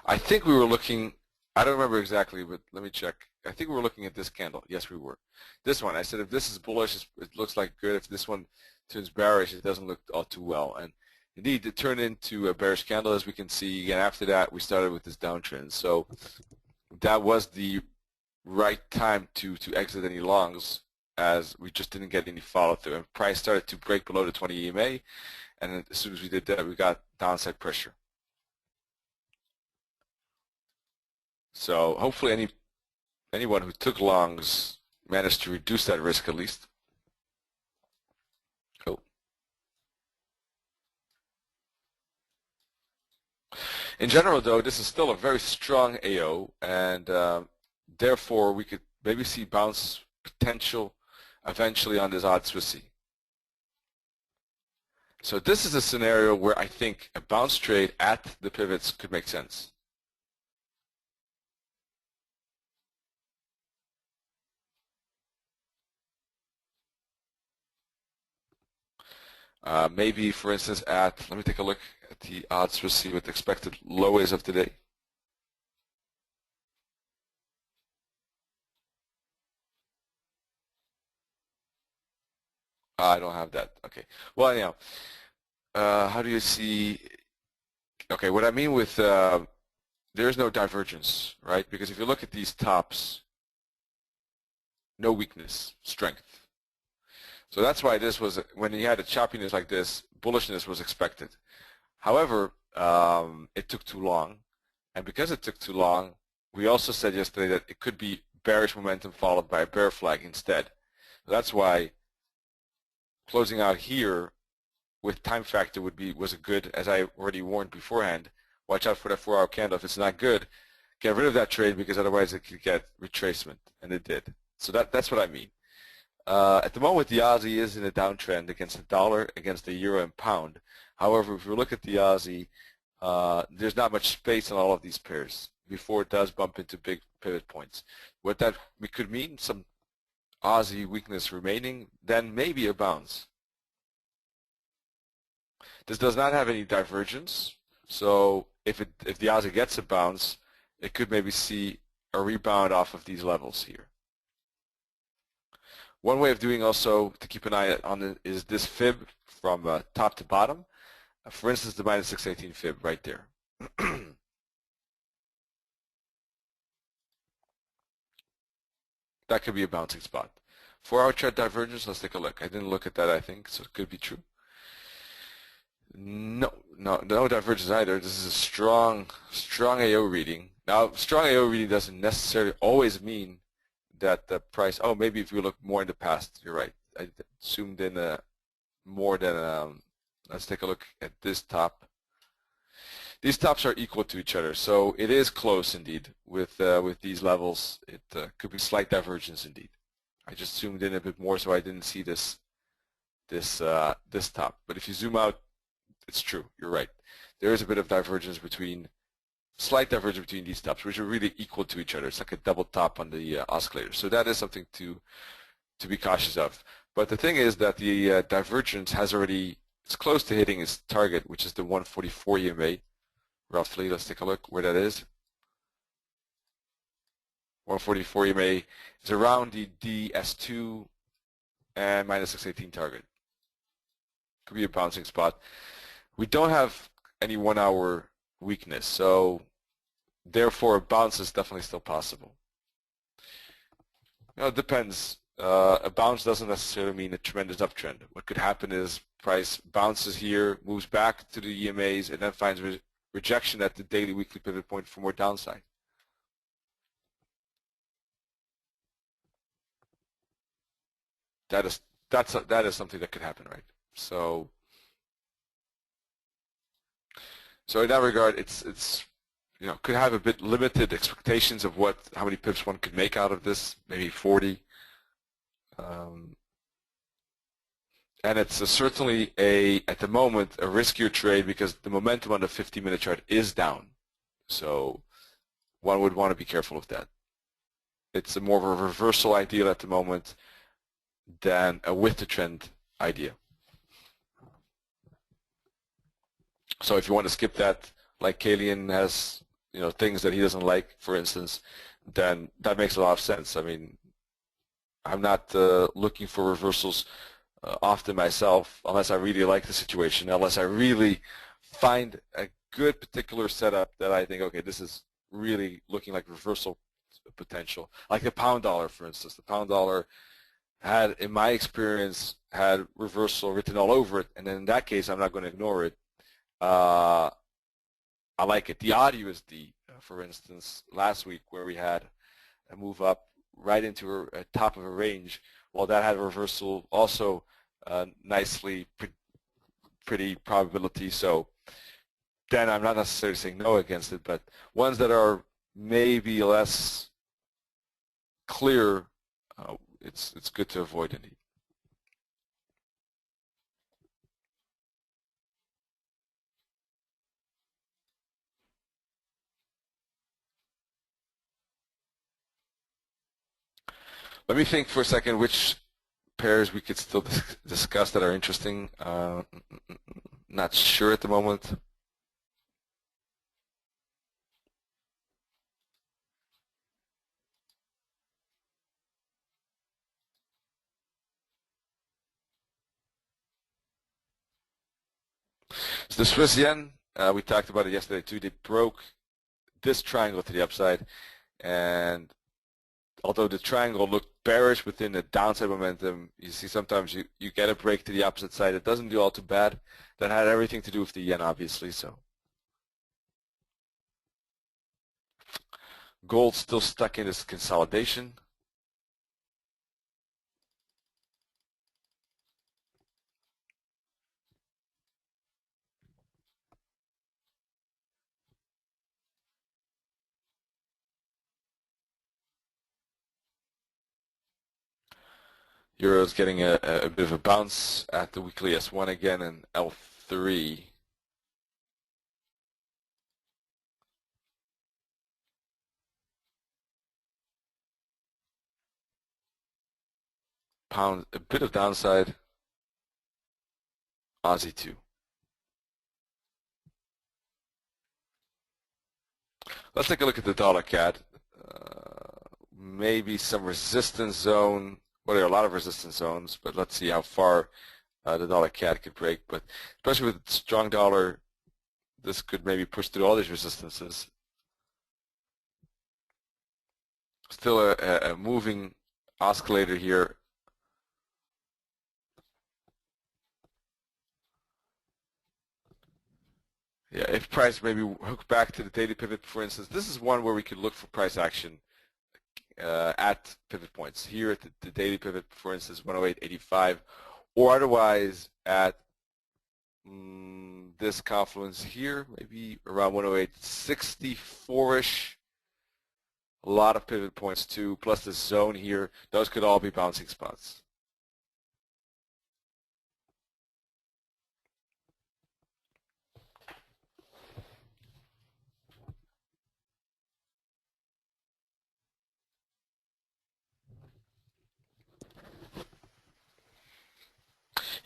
I think we were looking, I don't remember exactly, but let me check. I think we were looking at this candle. Yes, we were. This one, I said if this is bullish, it looks like good. If this one turns bearish, it doesn't look all too well. And indeed, it turned into a bearish candle, as we can see. And after that, we started with this downtrend. So that was the right time to exit any longs, as we just didn't get any follow-through. And price started to break below the 20 EMA. And as soon as we did that, we got downside pressure. So hopefully anyone who took longs managed to reduce that risk at least. Cool. In general, though, this is still a very strong AO, and therefore we could maybe see bounce potential eventually on this odd Swissy. So this is a scenario where I think a bounce trade at the pivots could make sense. Maybe, for instance, let me take a look at the odds to see what the expected low is of today. I don't have that. Okay. Well, anyhow, how do you see? Okay, what I mean with there's no divergence, right? Because if you look at these tops, no weakness, strength. So that's why this was, when you had a choppiness like this, bullishness was expected. However, it took too long. And because it took too long, we also said yesterday that it could be bearish momentum followed by a bear flag instead. So that's why closing out here with time factor was a good, as I already warned beforehand. Watch out for that 4-hour candle. If it's not good, get rid of that trade, because otherwise it could get retracement, and it did. So that's what I mean. At the moment, the Aussie is in a downtrend against the dollar, against the euro and pound. However, if you look at the Aussie, there's not much space on all of these pairs before it does bump into big pivot points. What that could mean, some Aussie weakness remaining, then maybe a bounce. This does not have any divergence, so if the Aussie gets a bounce, it could maybe see a rebound off of these levels here. One way of doing also to keep an eye on it is this fib from top to bottom. For instance, the minus 618 fib right there. That could be a bouncing spot. 4-hour chart divergence, let's take a look. I didn't look at that, I think, so it could be true. No divergence either. This is a strong AO reading. Now, strong AO reading doesn't necessarily always mean that the price, oh, maybe if you look more in the past, you're right. I zoomed in more than, let's take a look at this top. These tops are equal to each other, so it is close indeed with these levels. It could be slight divergence indeed. I just zoomed in a bit more so I didn't see this top. But if you zoom out, it's true. You're right. There is a bit of divergence slight divergence between these tops, which are really equal to each other. It's like a double top on the oscillator. So that is something to be cautious of. But the thing is that the divergence it's close to hitting its target, which is the 144 EMA, roughly. Let's take a look where that is. 144 EMA is around the DS2 and minus 618 target. Could be a bouncing spot. We don't have any 1-hour weakness, so therefore a bounce is definitely still possible. It depends. A bounce doesn't necessarily mean a tremendous uptrend. What could happen is price bounces here, moves back to the EMAs, and then finds rejection at the daily weekly pivot point for more downside. That is something that could happen, right? So in that regard, it's could have a bit limited expectations of how many pips one could make out of this, maybe 40. And it's certainly at the moment, a riskier trade because the momentum on the 50-minute chart is down. So one would want to be careful of that. It's more of a reversal ideal at the moment than a with the trend idea. So if you want to skip that, like Kalian has, things that he doesn't like, for instance, then that makes a lot of sense. I mean, I'm not looking for reversals often myself, unless I really like the situation, unless I really find a good particular setup that I think, okay, this is really looking like reversal potential. Like the pound dollar, for instance. The pound dollar had, in my experience, had reversal written all over it, and then in that case, I'm not going to ignore it. I like it. The odd USD, for instance, last week where we had a move up right into a top of a range, well, that had a reversal also nicely, pretty probability. So then I'm not necessarily saying no against it, but ones that are maybe less clear, it's good to avoid indeed. Let me think for a second which pairs we could still discuss that are interesting. Not sure at the moment. So the Swiss yen, we talked about it yesterday too. They broke this triangle to the upside, and although the triangle looked bearish within the downside momentum, you see sometimes you get a break to the opposite side. It doesn't do all too bad. That had everything to do with the yen, obviously. So gold still stuck in this consolidation. Euro's getting a bit of a bounce at the weekly S1 again and L3. Pound, a bit of downside. Aussie 2. Let's take a look at the dollar CAD. Maybe some resistance zone. Well, there are a lot of resistance zones, but let's see how far the dollar CAD could break. But especially with strong dollar, this could maybe push through all these resistances. Still a moving oscillator here. Yeah, if price maybe hook back to the daily pivot, for instance, this is one where we could look for price action at pivot points. Here at the daily pivot, for instance, 108.85, or otherwise at this confluence here, maybe around 108.64-ish. A lot of pivot points too, plus this zone here. Those could all be bouncing spots.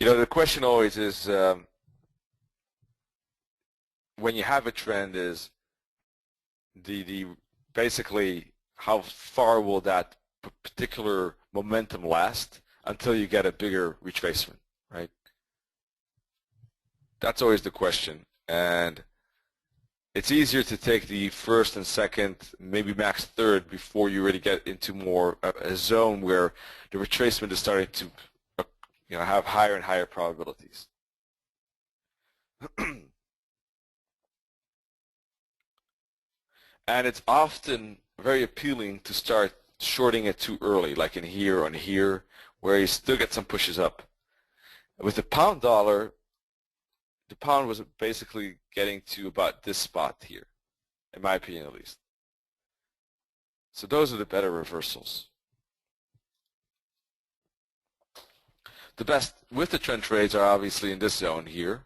The question always is, when you have a trend, is basically how far will that particular momentum last until you get a bigger retracement, right? That's always the question, and it's easier to take the first and second, maybe max third, before you really get into more a zone where the retracement is starting to have higher and higher probabilities. And it's often very appealing to start shorting it too early, like in here or in here, where you still get some pushes up. With the pound dollar, the pound was basically getting to about this spot here. in my opinion at least. So those are the better reversals. The best with the trend trades are obviously in this zone here,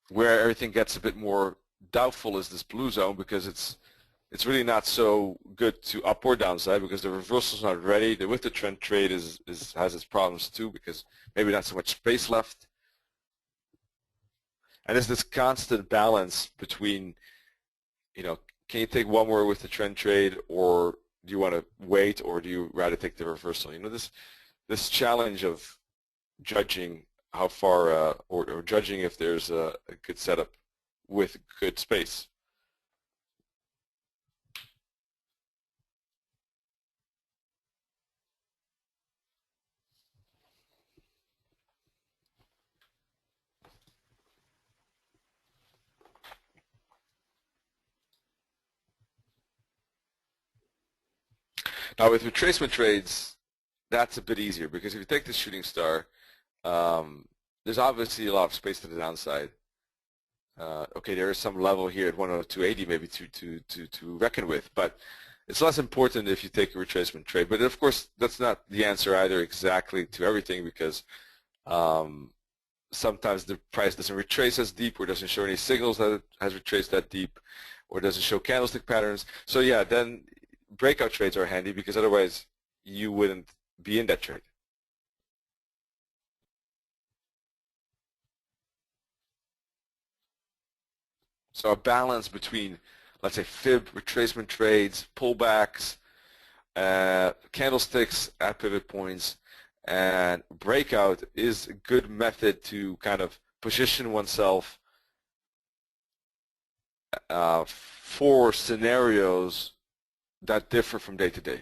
where everything gets a bit more doubtful is this blue zone, because it's really not so good to up or downside because the reversal's not ready. The with the trend trade has its problems too, because maybe not so much space left. And there's this constant balance between, can you take one more with the trend trade, or do you want to wait, or do you rather take the reversal? This challenge of judging how far, or judging if there's a good setup with good space. Now with retracement trades, that's a bit easier, because if you take the shooting star, there's obviously a lot of space to the downside. Okay, there is some level here at 102.80 maybe to reckon with, but it's less important if you take a retracement trade. But of course, that's not the answer either exactly to everything, because sometimes the price doesn't retrace as deep, or doesn't show any signals that it has retraced that deep, or doesn't show candlestick patterns. So yeah, then breakout trades are handy, because otherwise you wouldn't be in that trade. So a balance between, let's say, fib retracement trades, pullbacks, candlesticks at pivot points, and breakout is a good method to kind of position oneself for scenarios that differ from day to day.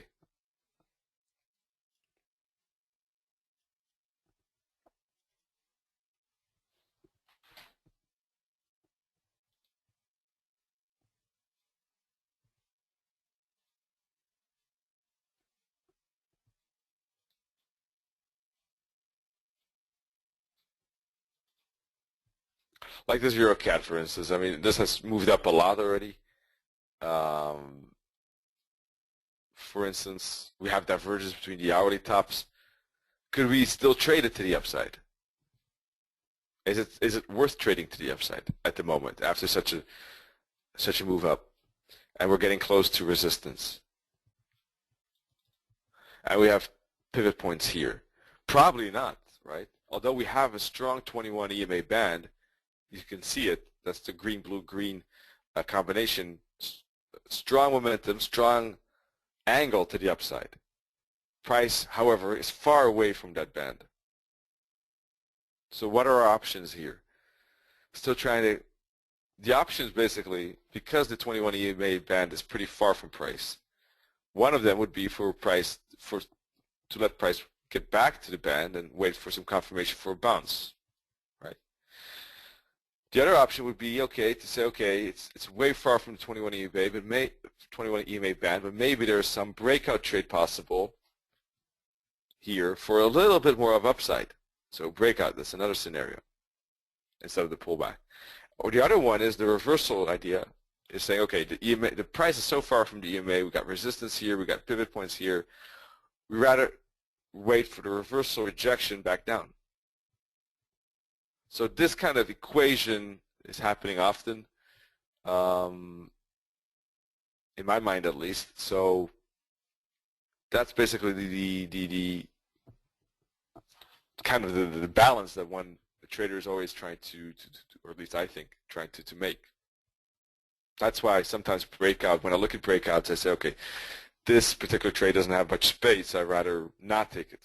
Like this EuroCAD, for instance. I mean, this has moved up a lot already. For instance, we have divergence between the hourly tops. Could we still trade it to the upside? Is it worth trading to the upside at the moment after such a move up, and we're getting close to resistance, and we have pivot points here? Probably not, right? Although we have a strong 21 EMA band, you can see it. That's the green, blue, green combination. Strong momentum, strong angle to the upside. Price, however, is far away from that band. So what are our options here? Still trying to, the options basically, because the 21 EMA band is pretty far from price, one of them would be for price, to let price get back to the band and wait for some confirmation for a bounce, right? The other option would be, okay, to say, okay, it's way far from the 21 EMA, but 21 EMA band, but maybe there's some breakout trade possible here for a little bit more of upside. So breakout, that's another scenario instead of the pullback. Or the other one is the reversal idea, is saying, okay, the price is so far from the EMA, we got resistance here, we got pivot points here, we rather wait for the reversal rejection back down. So this kind of equation is happening often, in my mind at least. So that's basically the kind of the balance that the trader is always trying to, or at least I think, trying to make. That's why sometimes breakout, when I look at breakouts, I say, okay, this particular trade doesn't have much space, I'd rather not take it.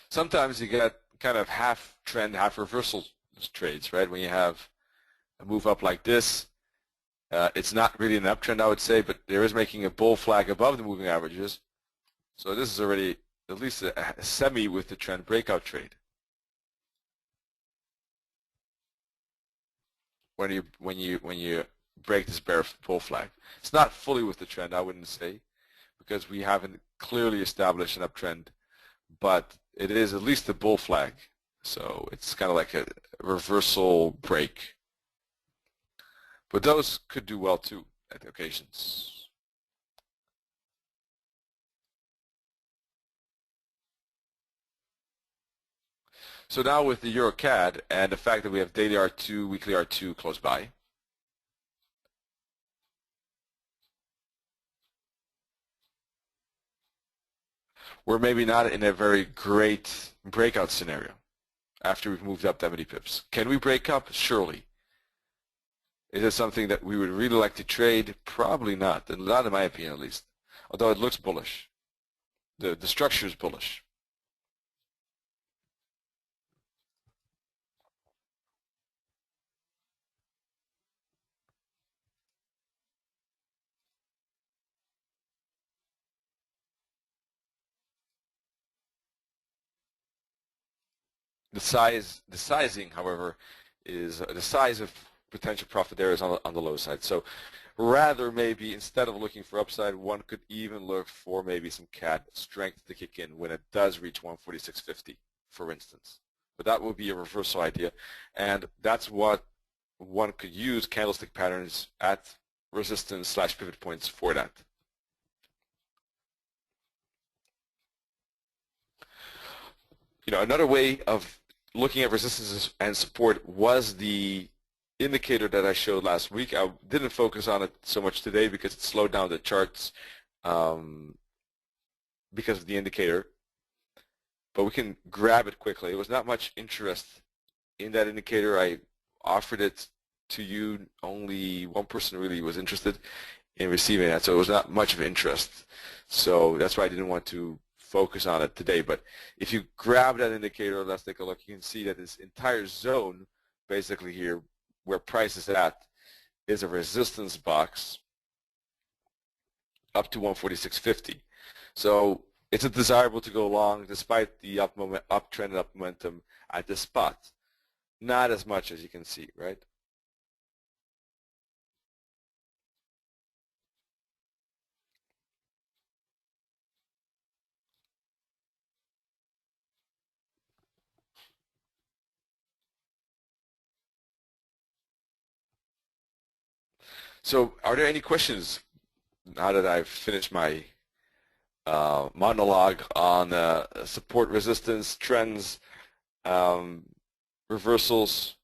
Sometimes you get kind of half trend, half reversal trades, right? When you have a move up like this, it's not really an uptrend, I would say, but there is making a bull flag above the moving averages. So this is already at least a semi with the trend breakout trade. When you break this bear bull flag, it's not fully with the trend, I wouldn't say, because we haven't clearly established an uptrend but it is at least a bull flag. So it's kind of like a reversal break. But those could do well too at occasions. So now with the EuroCAD and the fact that we have daily R2, weekly R2 close by, we're maybe not in a very great breakout scenario after we've moved up that many pips. Can we break up? Surely. Is it something that we would really like to trade? Probably not, not in my opinion at least, although it looks bullish. The structure is bullish. The sizing, however, is the size of potential profit there is on the low side. So rather maybe instead of looking for upside, one could even look for maybe some CAD strength to kick in when it does reach 146.50, for instance. But that would be a reversal idea, and that's what one could use candlestick patterns at resistance/pivot points for that. Another way of looking at resistance and support was the indicator that I showed last week. I didn't focus on it so much today because it slowed down the charts because of the indicator, but we can grab it quickly. It was not much interest in that indicator. I offered it to you. Only one person really was interested in receiving that, so it was not much of interest. So that's why I didn't want to focus on it today. But if you grab that indicator, let's take a look, you can see that this entire zone basically here where price is at is a resistance box up to 146.50. So it's desirable to go long despite the uptrend and up momentum at this spot. Not as much as you can see, right? So are there any questions now that I've finished my monologue on support, resistance, trends, reversals,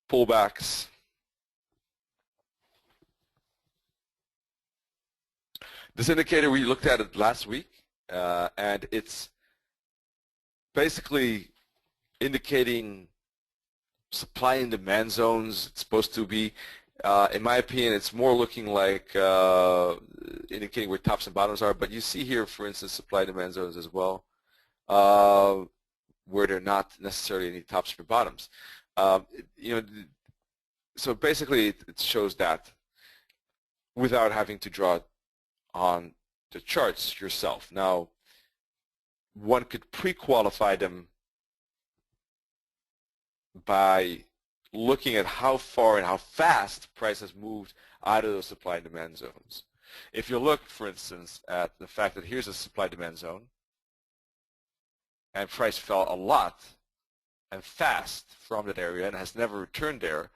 pullbacks? This indicator, we looked at it last week, and it's basically indicating supply and demand zones. It's supposed to be, in my opinion, it's more looking like indicating where tops and bottoms are. But you see here, for instance, supply and demand zones as well, where they're not necessarily any tops or bottoms. So basically, it shows that without having to draw on the charts yourself. Now, one could pre-qualify them by looking at how far and how fast price has moved out of those supply and demand zones. If you look, for instance, at the fact that here's a supply demand zone and price fell a lot and fast from that area and has never returned there,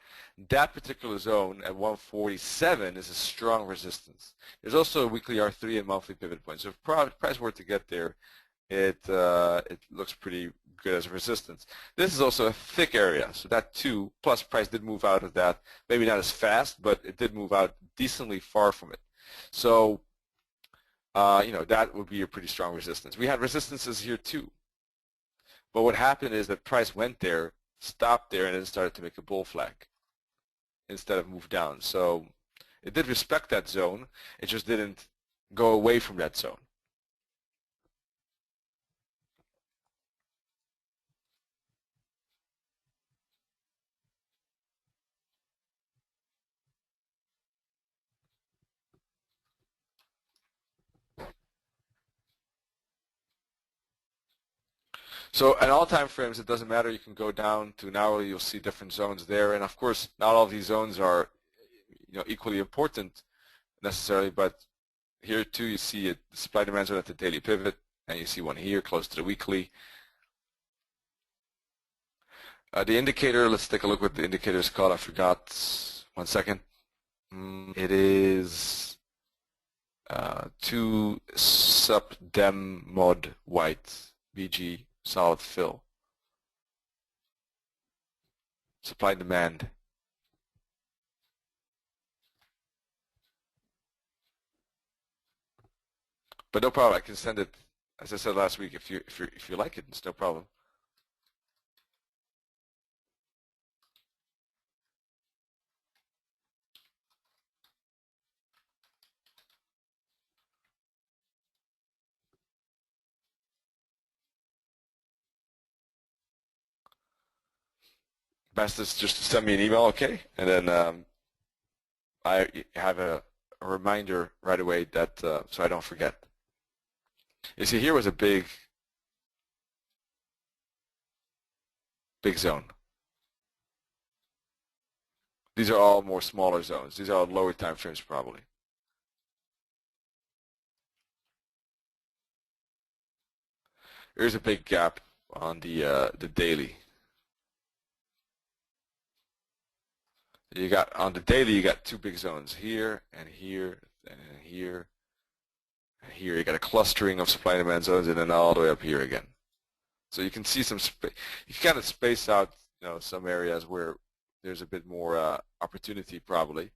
that particular zone at 147 is a strong resistance. There's also a weekly R3 and monthly pivot point. So if price were to get there, it looks pretty good as a resistance. This is also a thick area, so that too, plus price did move out of that, maybe not as fast, but it did move out decently far from it. So, that would be a pretty strong resistance. We had resistances here too. But what happened is that price went there, stopped there, and then started to make a bull flag instead of move down. So it did respect that zone. It just didn't go away from that zone. So at all time frames, it doesn't matter. You can go down to an hourly. You'll see different zones there. And of course, not all of these zones are equally important necessarily, but Here too, you see a supply demand zone at the daily pivot, and you see one here close to the weekly. The indicator, let's take a look what the indicator is called. I forgot. 1 second. It is 2 sub dem mod white BG solid fill. Supply and demand. But no problem. I can send it, as I said last week. If you like it, it's no problem. Best is just to send me an email, okay? And then I have a reminder right away that so I don't forget. You see, here was a big zone. These are all more smaller zones. These are all lower time frames probably. Here's a big gap on the daily. You got on the daily, you got 2 big zones here and here and here and here. You got a clustering of supply and demand zones, and then all the way up here again. So you can see some space. You can kind of space out, some areas where there's a bit more opportunity probably.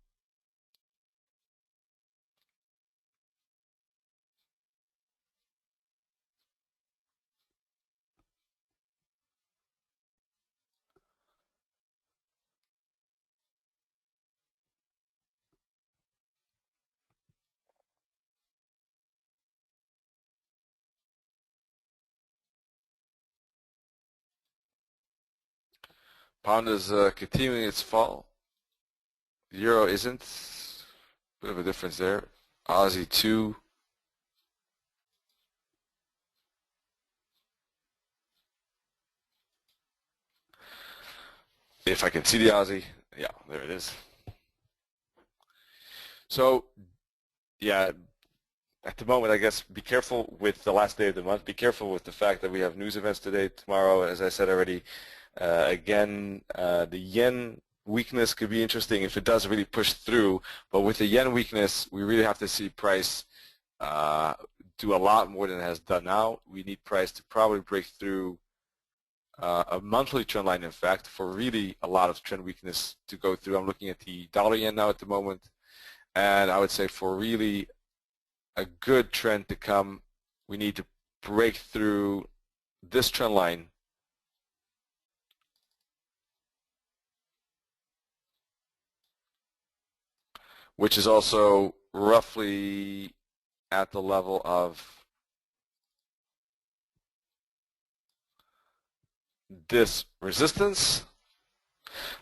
Pound is continuing its fall. The euro isn't. Bit of a difference there. Aussie 2. If I can see the Aussie, yeah, there it is. So, yeah, at the moment, I guess, be careful with the last day of the month. Be careful with the fact that we have news events today, tomorrow, as I said already. Again, the yen weakness could be interesting if it does really push through. But with the yen weakness, we really have to see price do a lot more than it has done now. We need price to probably break through a monthly trend line, in fact, for really a lot of trend weakness to go through. I'm looking at the dollar yen now at the moment, and I would say for really a good trend to come, we need to break through this trend line, which is also roughly at the level of this resistance.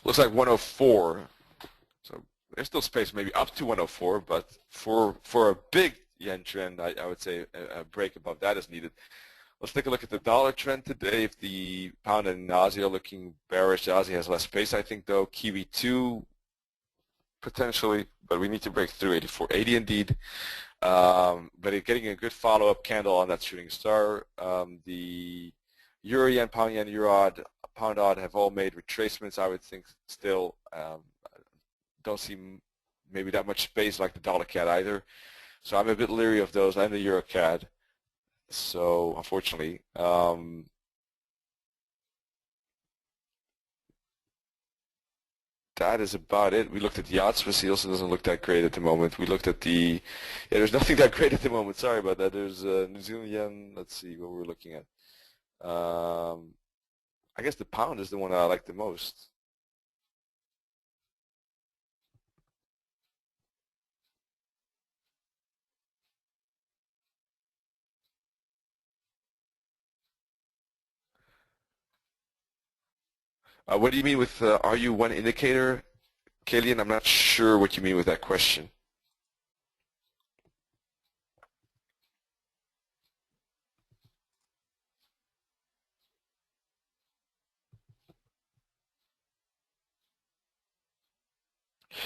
Looks like 104. So there's still space maybe up to 104, but for a big yen trend, I would say a break above that is needed. Let's take a look at the dollar trend today. If the pound and Aussie are looking bearish, the Aussie has less space, I think, though. Kiwi 2 potentially, but we need to break through 84.80 indeed. But it's getting a good follow-up candle on that shooting star. The euro yen, pound yen, euro odd, pound odd have all made retracements, I would think, still. Don't see maybe that much space like the dollar CAD either. So I'm a bit leery of those. I'm the euro CAD. So unfortunately, that is about it. We looked at the yachts, but he also doesn't look that great at the moment. We looked at the, yeah, there's nothing that great at the moment. Sorry about that. There's New Zealand yen. Let's see what we're looking at. I guess the pound is the one I like the most. What do you mean with are you one indicator, Kalian? I'm not sure what you mean with that question.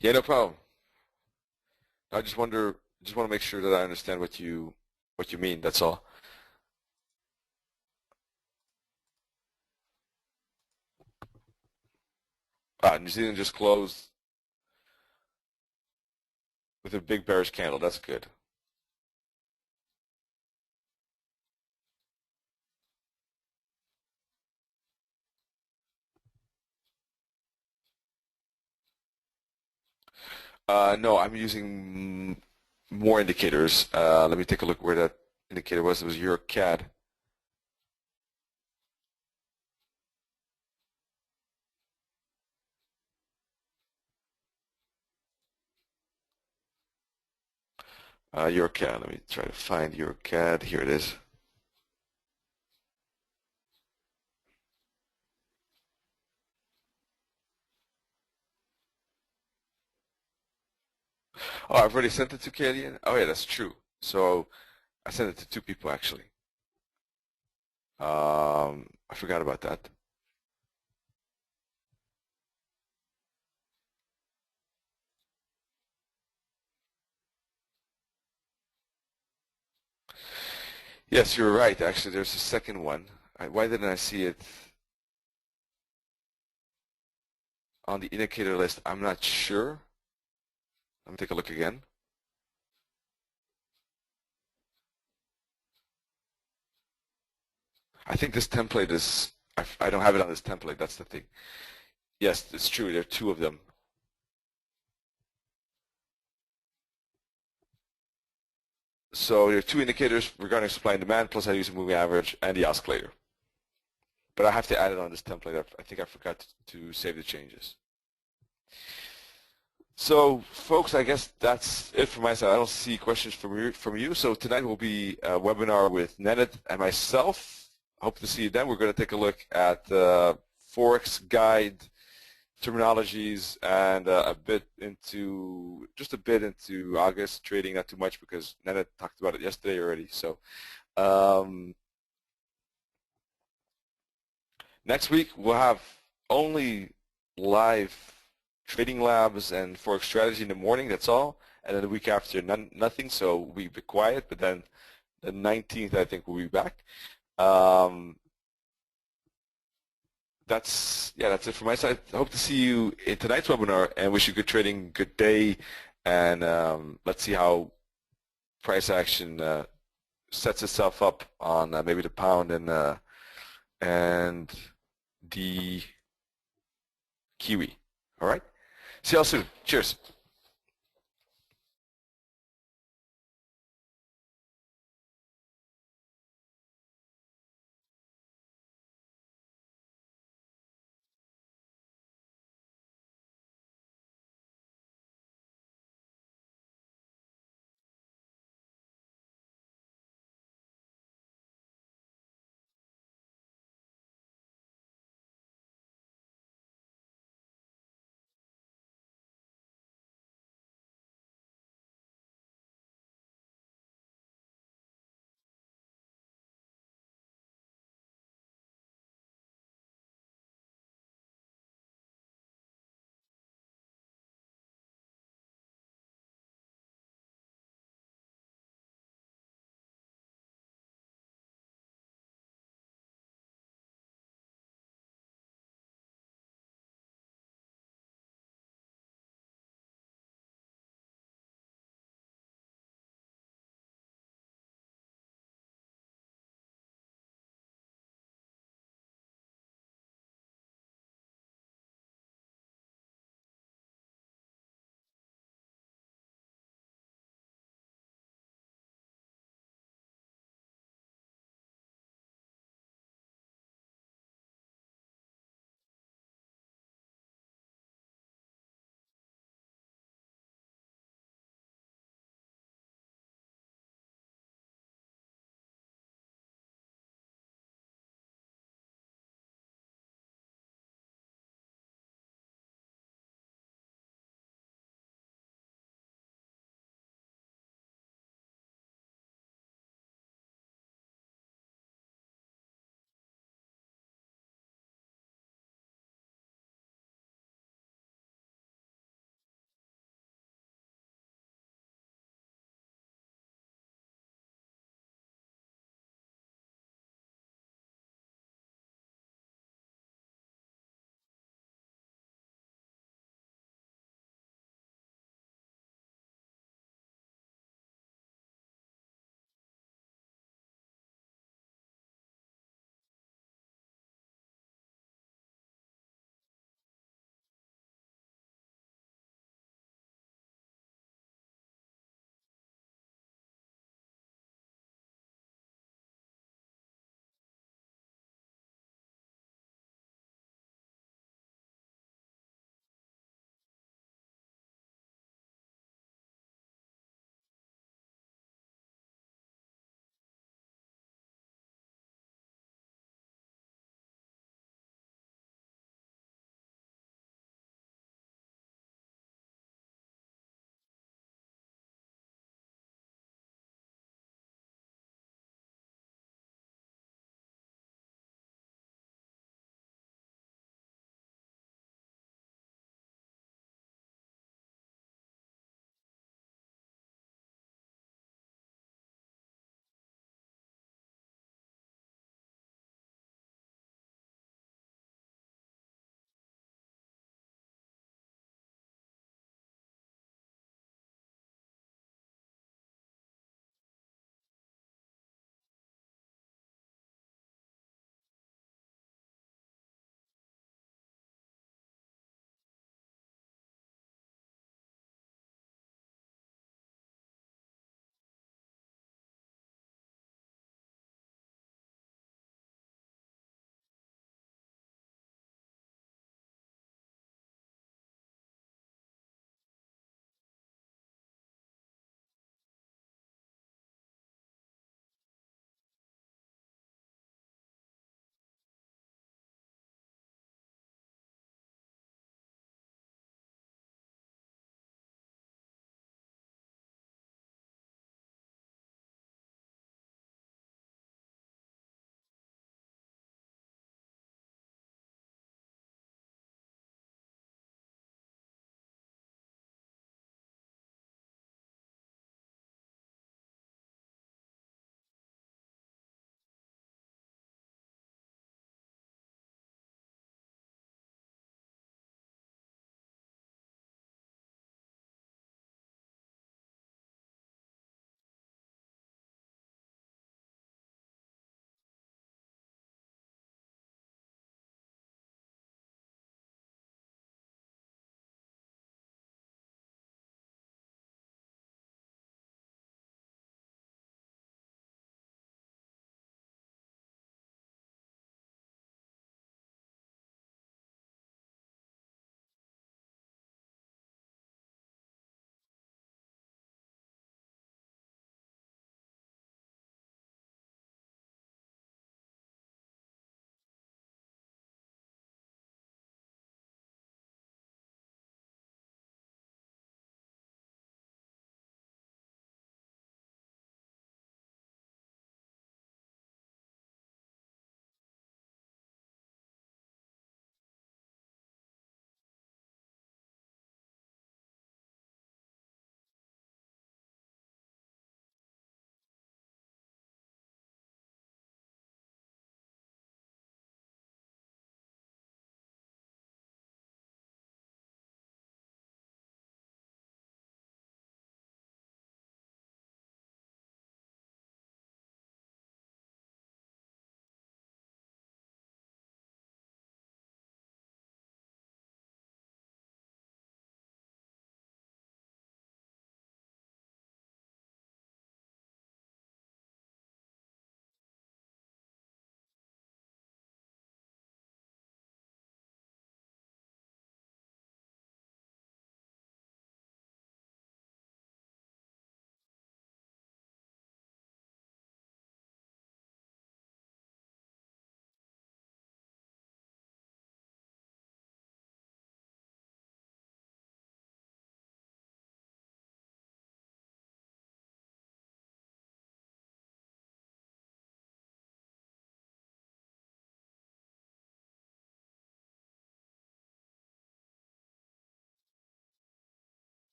Yeah, no problem. I just wonder Just want to make sure that I understand what you mean. That's all. New Zealand just closed with a big bearish candle. That's good. No, I'm using more indicators. Let me take a look where that indicator was. It was Euro CAD. Euro CAD. Let me try to find Euro CAD. Here it is. Oh, I've already sent it to Canadian. Oh yeah, that's true. So I sent it to two people actually. I forgot about that. Yes, you're right. Actually, there's a second one. Why didn't I see it on the indicator list? I'm not sure. Let me take a look again. I think this template is, I don't have it on this template. That's the thing. Yes, it's true. There are two of them. So there are two indicators regarding supply and demand, plus I use a moving average and the oscillator. But I have to add it on this template. I think I forgot to save the changes. So, folks, I guess that's it from my side. I don't see questions from you. So tonight will be a webinar with Nenit and myself. Hope to see you then. We're going to take a look at Forex guide terminologies and just a bit into August trading, not too much because Nenit talked about it yesterday already. So next week we'll have only live trading labs and Forex strategy in the morning, that's all. And then the week after, nothing, so we'll be quiet. But then the 19th, I think, we'll be back. That's it from my side. I hope to see you in tonight's webinar and wish you good trading, good day, and let's see how price action sets itself up on maybe the pound and the Kiwi. All right? See y'all soon. Cheers.